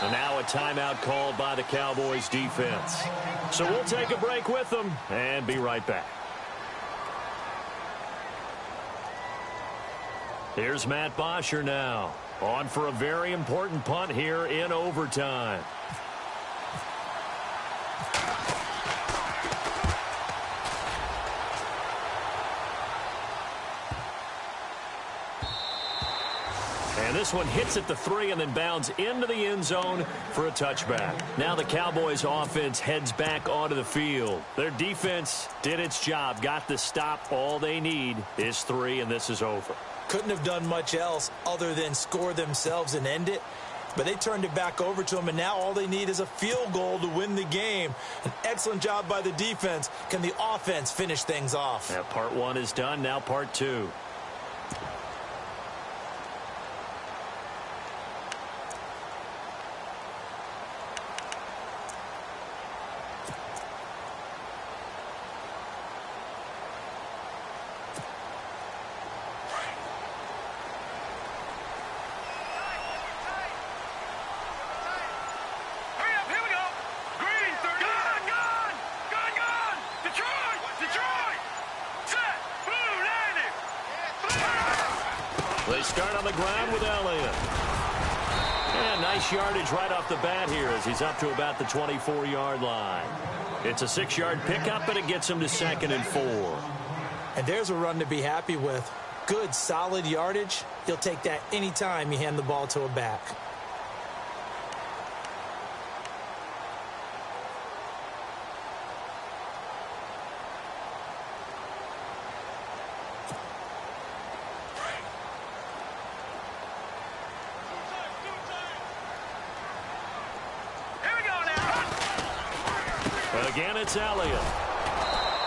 And now a timeout called by the Cowboys defense. So we'll take a break with them and be right back. Here's Matt Bosher now, on for a very important punt here in overtime. And this one hits at the 3 and then bounds into the end zone for a touchback. Now the Cowboys offense heads back onto the field. Their defense did its job, got the stop. All they need is 3, and this is over. Couldn't have done much else other than score themselves and end it. But they turned it back over to them, and now all they need is a field goal to win the game. An excellent job by the defense. Can the offense finish things off? Yeah, part 1 is done. Now part 2. They start on the ground with Elliott. And nice yardage right off the bat here as he's up to about the 24-yard line. It's a 6-yard pickup, and it gets him to 2nd and 4. And there's a run to be happy with. Good, solid yardage. He'll take that anytime you hand the ball to a back. Again, it's Elliott.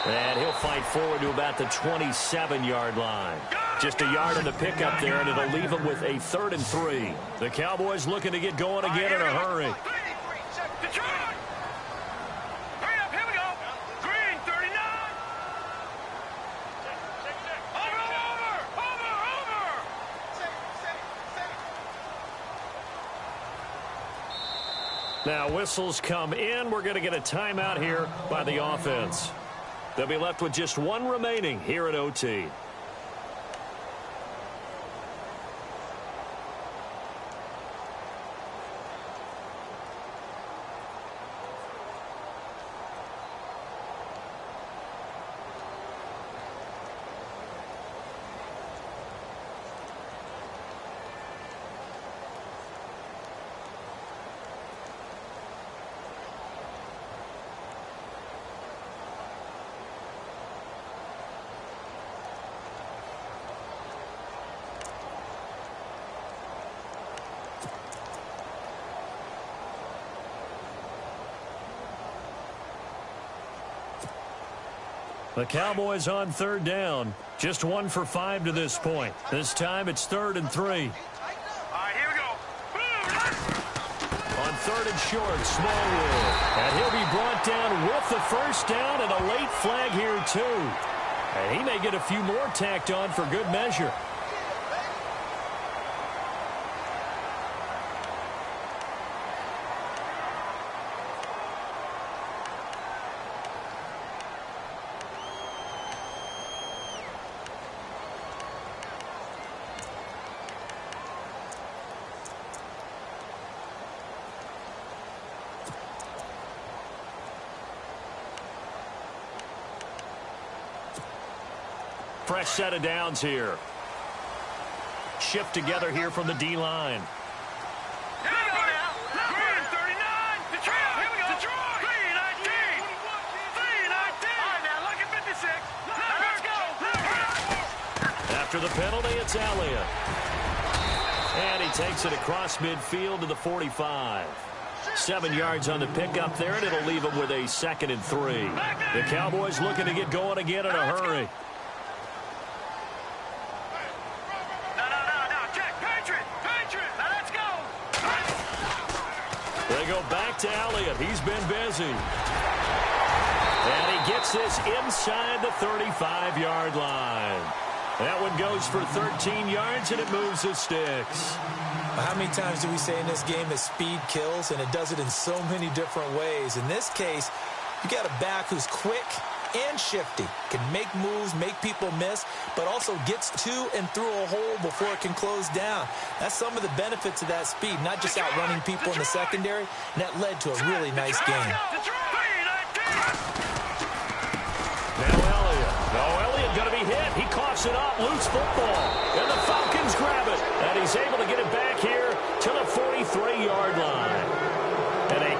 And he'll fight forward to about the 27-yard line. Just a yard in the pickup there, and it'll leave him with a 3rd and 3. The Cowboys looking to get going again in a hurry. Now whistles come in. We're going to get a timeout here by the offense. They'll be left with just 1 remaining here at OT. The Cowboys on third down. Just 1 for 5 to this point. This time it's 3rd and 3. All right, here we go. On 3rd and short, Smallwood. And he'll be brought down with the first down and a late flag here, too. And he may get a few more tacked on for good measure. Fresh set of downs here. Shift together here from the D-line. Here we go now. Green 39. Detroit. Here we go. Detroit. Green 19. Green 19. All right, now look at 56. Now let's go. After the penalty, it's Elliott. And he takes it across midfield to the 45. 7 yards on the pickup there, and it'll leave him with a 2nd and 3. The Cowboys looking to get going again in a hurry. They go back to Elliott. He's been busy. And he gets this inside the 35-yard line. That one goes for 13 yards, and it moves the sticks. How many times do we say in this game that speed kills, and it does it in so many different ways? In this case, you got a back who's quick and shifty, can make moves, make people miss, but also gets to and through a hole before it can close down. That's some of the benefits of that speed, not just outrunning people in the secondary, and that led to a really nice game. Now Elliott. No, Elliott going to be hit. He coughs it up. Loose football. And the Falcons grab it. And he's able to get it back here to the 43-yard line. And a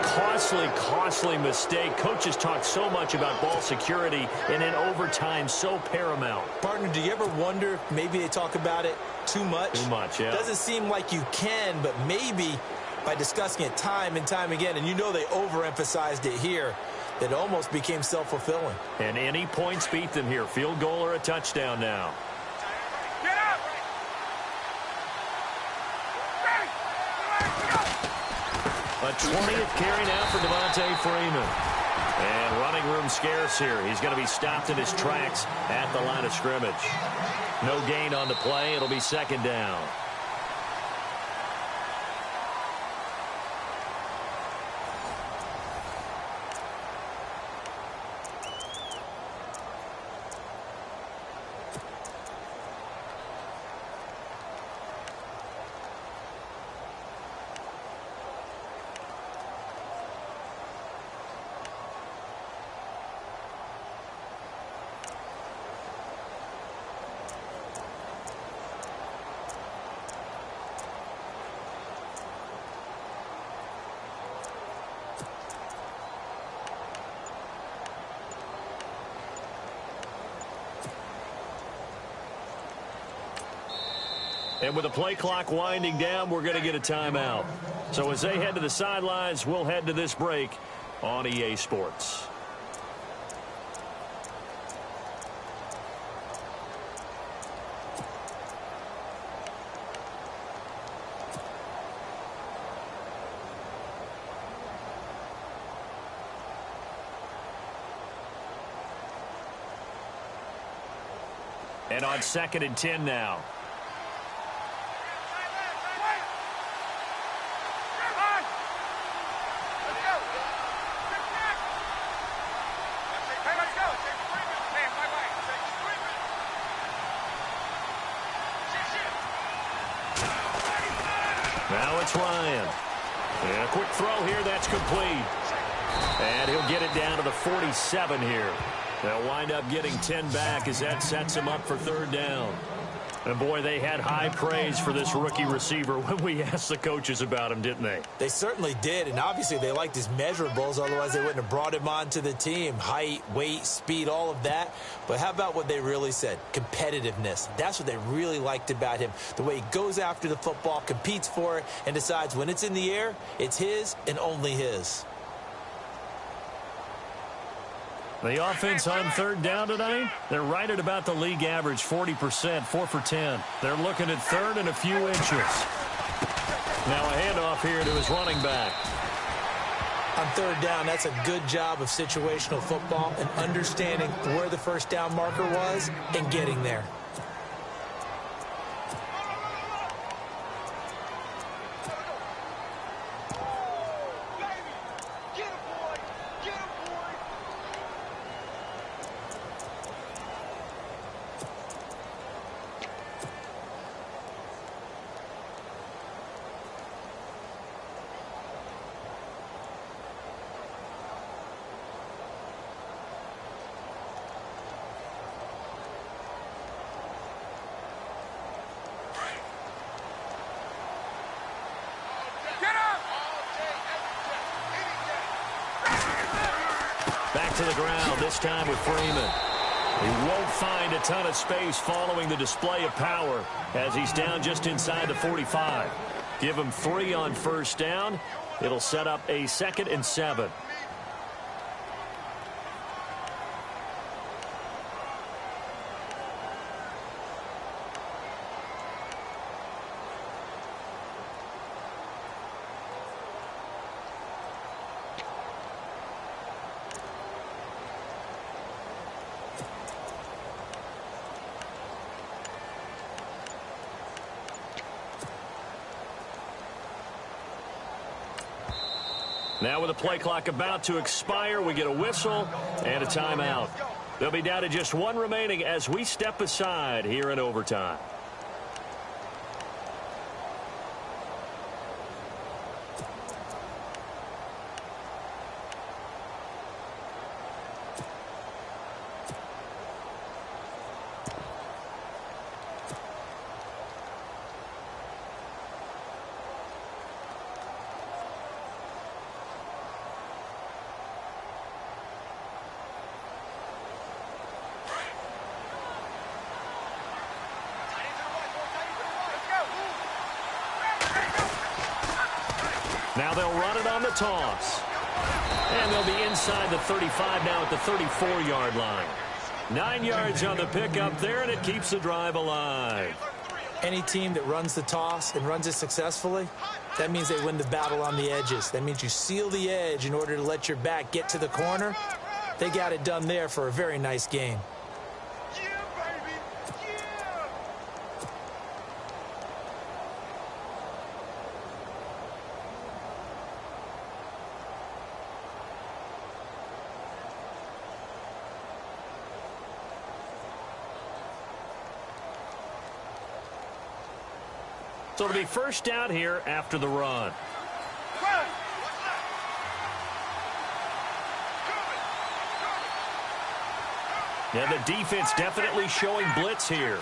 costly mistake. Coaches talk so much about ball security, and in overtime, so paramount. Partner, do you ever wonder if maybe they talk about it too much? Too much, yeah. Doesn't seem like you can, but maybe by discussing it time and time again, and you know they overemphasized it here, that it almost became self-fulfilling. And any points beat them here. Field goal or a touchdown now. A 20th carry now for Devontae Freeman. And running room scarce here. He's going to be stopped in his tracks at the line of scrimmage. No gain on the play. It'll be 2nd down. And with the play clock winding down, we're going to get a timeout. So as they head to the sidelines, we'll head to this break on EA Sports. And on 2nd and 10 now. Now it's Ryan. And a quick throw here, that's complete. And he'll get it down to the 47 here. They'll wind up getting 10 back as that sets him up for 3rd down. And, boy, they had high praise for this rookie receiver when we asked the coaches about him, didn't they? They certainly did, and obviously they liked his measurables. Otherwise, they wouldn't have brought him onto the team. Height, weight, speed, all of that. But how about what they really said? Competitiveness. That's what they really liked about him. The way he goes after the football, competes for it, and decides when it's in the air, it's his and only his. The offense on third down tonight, they're right at about the league average, 40%, 4 for 10. They're looking at third and a few inches. Now a handoff here to his running back. On third down, that's a good job of situational football and understanding where the first down marker was and getting there. Back to the ground, this time with Freeman. He won't find a ton of space following the display of power as he's down just inside the 45. Give him 3 on first down. It'll set up a 2nd and 7. Now with the play clock about to expire, we get a whistle and a timeout. They'll be down to just 1 remaining as we step aside here in overtime. Now they'll run it on the toss. And they'll be inside the 35 now at the 34-yard line. 9 yards on the pickup there, and it keeps the drive alive. Any team that runs the toss and runs it successfully, that means they win the battle on the edges. That means you seal the edge in order to let your back get to the corner. They got it done there for a very nice game. So it'll be first down here after the run. Yeah, the defense definitely showing blitz here.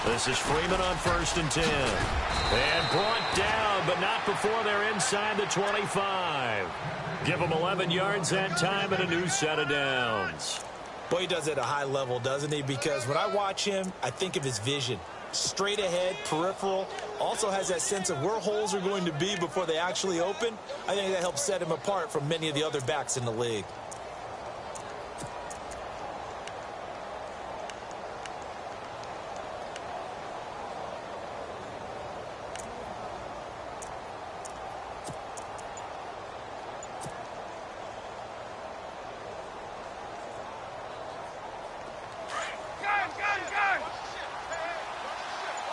This is Freeman on 1st and 10. And brought down, but not before they're inside the 25. Give them 11 yards that time and a new set of downs. Boy, he does it at a high level, doesn't he? Because when I watch him, I think of his vision. Straight ahead, peripheral, also has that sense of where holes are going to be before they actually open. I think that helps set him apart from many of the other backs in the league.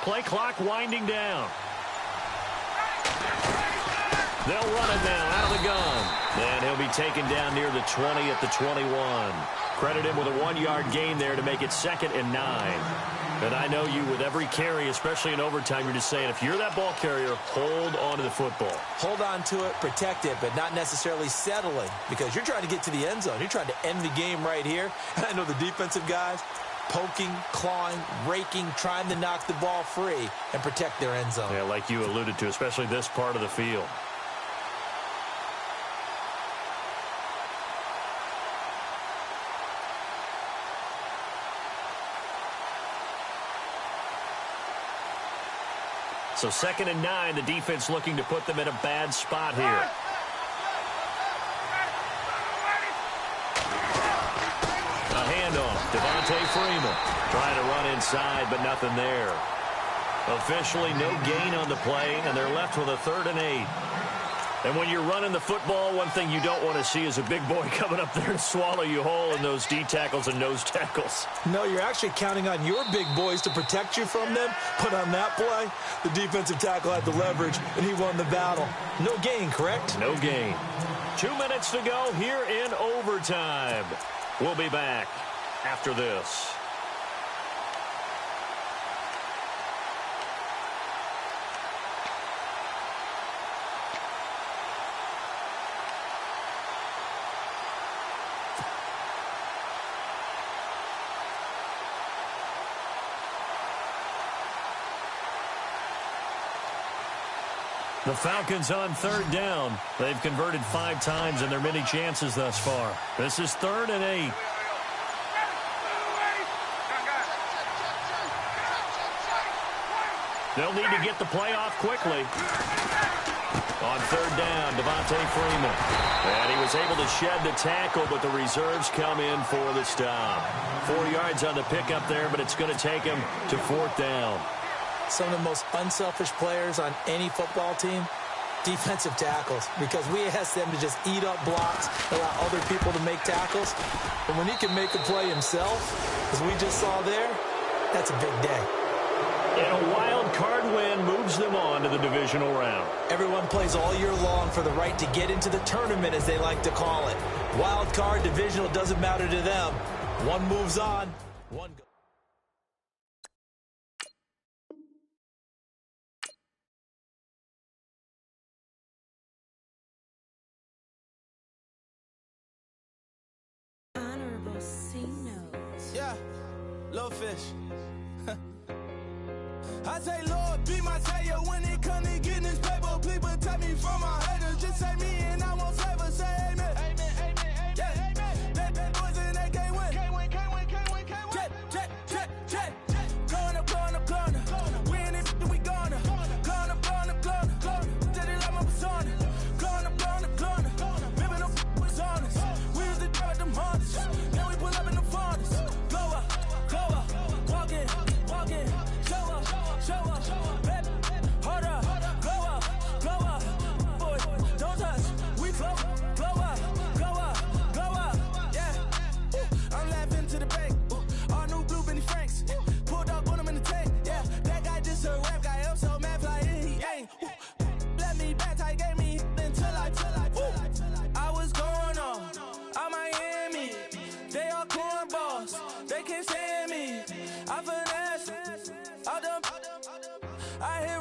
Play clock winding down. They'll run it now out of the gun. And he'll be taken down near the 20 at the 21. Credit him with a 1-yard gain there to make it 2nd and 9. And I know you with every carry, especially in overtime, you're just saying if you're that ball carrier, hold on to the football. Hold on to it, protect it, but not necessarily settling because you're trying to get to the end zone. You're trying to end the game right here. And I know the defensive guys poking, clawing, raking, trying to knock the ball free and protect their end zone. Yeah, like you alluded to, especially this part of the field. So 2nd and 9, the defense looking to put them in a bad spot here. Devontae Freeman trying to run inside, but nothing there. Officially no gain on the play, and they're left with a 3rd and 8. And when you're running the football, one thing you don't want to see is a big boy coming up there and swallow you whole in those D tackles and nose tackles. No, you're actually counting on your big boys to protect you from them. But on that play, the defensive tackle had the leverage, and he won the battle. No gain, correct? No gain. 2 minutes to go here in overtime. We'll be back after this. The Falcons on 3rd down. They've converted 5 times in their many chances thus far. This is 3rd and 8. They'll need to get the play off quickly. On 3rd down, Devontae Freeman. And he was able to shed the tackle, but the reserves come in for the stop. 4 yards on the pickup there, but it's going to take him to 4th down. Some of the most unselfish players on any football team, defensive tackles, because we ask them to just eat up blocks, allow other people to make tackles. But when he can make a play himself, as we just saw there, that's a big day. And a wild card win moves them on to the divisional round. Everyone plays all year long for the right to get into the tournament, as they like to call it. Wild card, divisional, doesn't matter to them. One moves on, one goes. Yeah, little fish. I say, Lord, be my savior when it comes to getting this paper. Please protect me from my haters. Just say me and I won't favor. Say amen. Amen, amen, amen. Yeah, amen. That boys and they can't win. Can't win, can't win, can't win, can't win. Jet. Going up. We in it, we gonna. Going up. Did it like my persona. Going up. Ripping up was honest. We was the drive them hardest. Then we pull up in the farthest. Go up. Walk in. Show up. Baby, hold up. Go up. Boy, don't touch. We flow up. Yeah. I'm laughing to the bank. All new blue Benny Franks. Pulled up on him in the tank. Yeah, that guy just a rap guy. I'm so mad, fly in, he ain't. Let me back, tight, gave me until I was going on Miami. They all cornballs. They can't stand me. I finesse. All them. I hear.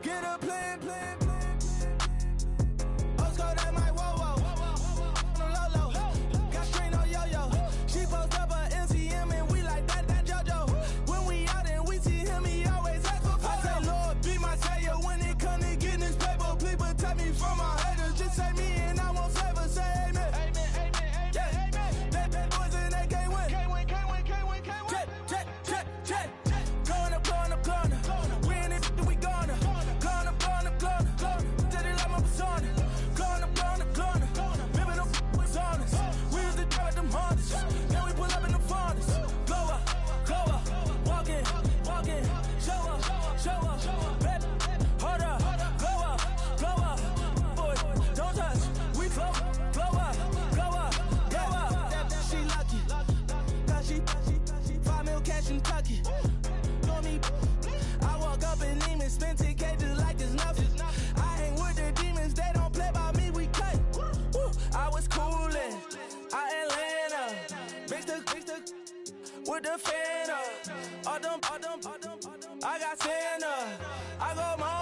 Get a plan. Oscar, that might whoa. No low. Got strain on yo-yo. She post up a MCM and we like that JoJo. When we out and we see him, he always ask for photo. I say, Lord, be my savior when it comes to getting this paper. Please protect me from my haters. Just say me and I won't favor. Say amen. Amen. Yeah, amen. That boys and they can't win. Can't win. Jet. Going up. We in it, we gonna. Going up. Did it like my persona. Going up. Ripping up was honest. We was the drive them hardest. Then we pull up in the farthest. Go up. Walk in. Show up. Baby, hold up. Go up. Boy, don't touch. We flow up. Yeah. She lucky. Cause she 5 mil cash in Kentucky. Know me. I walk up in demons, spend 10K just like it's nothing. I hang with the demons, they don't play by me, we cut. I was coolin', Atlanta, mixed with the fan up. All them, I got Santa. I go more.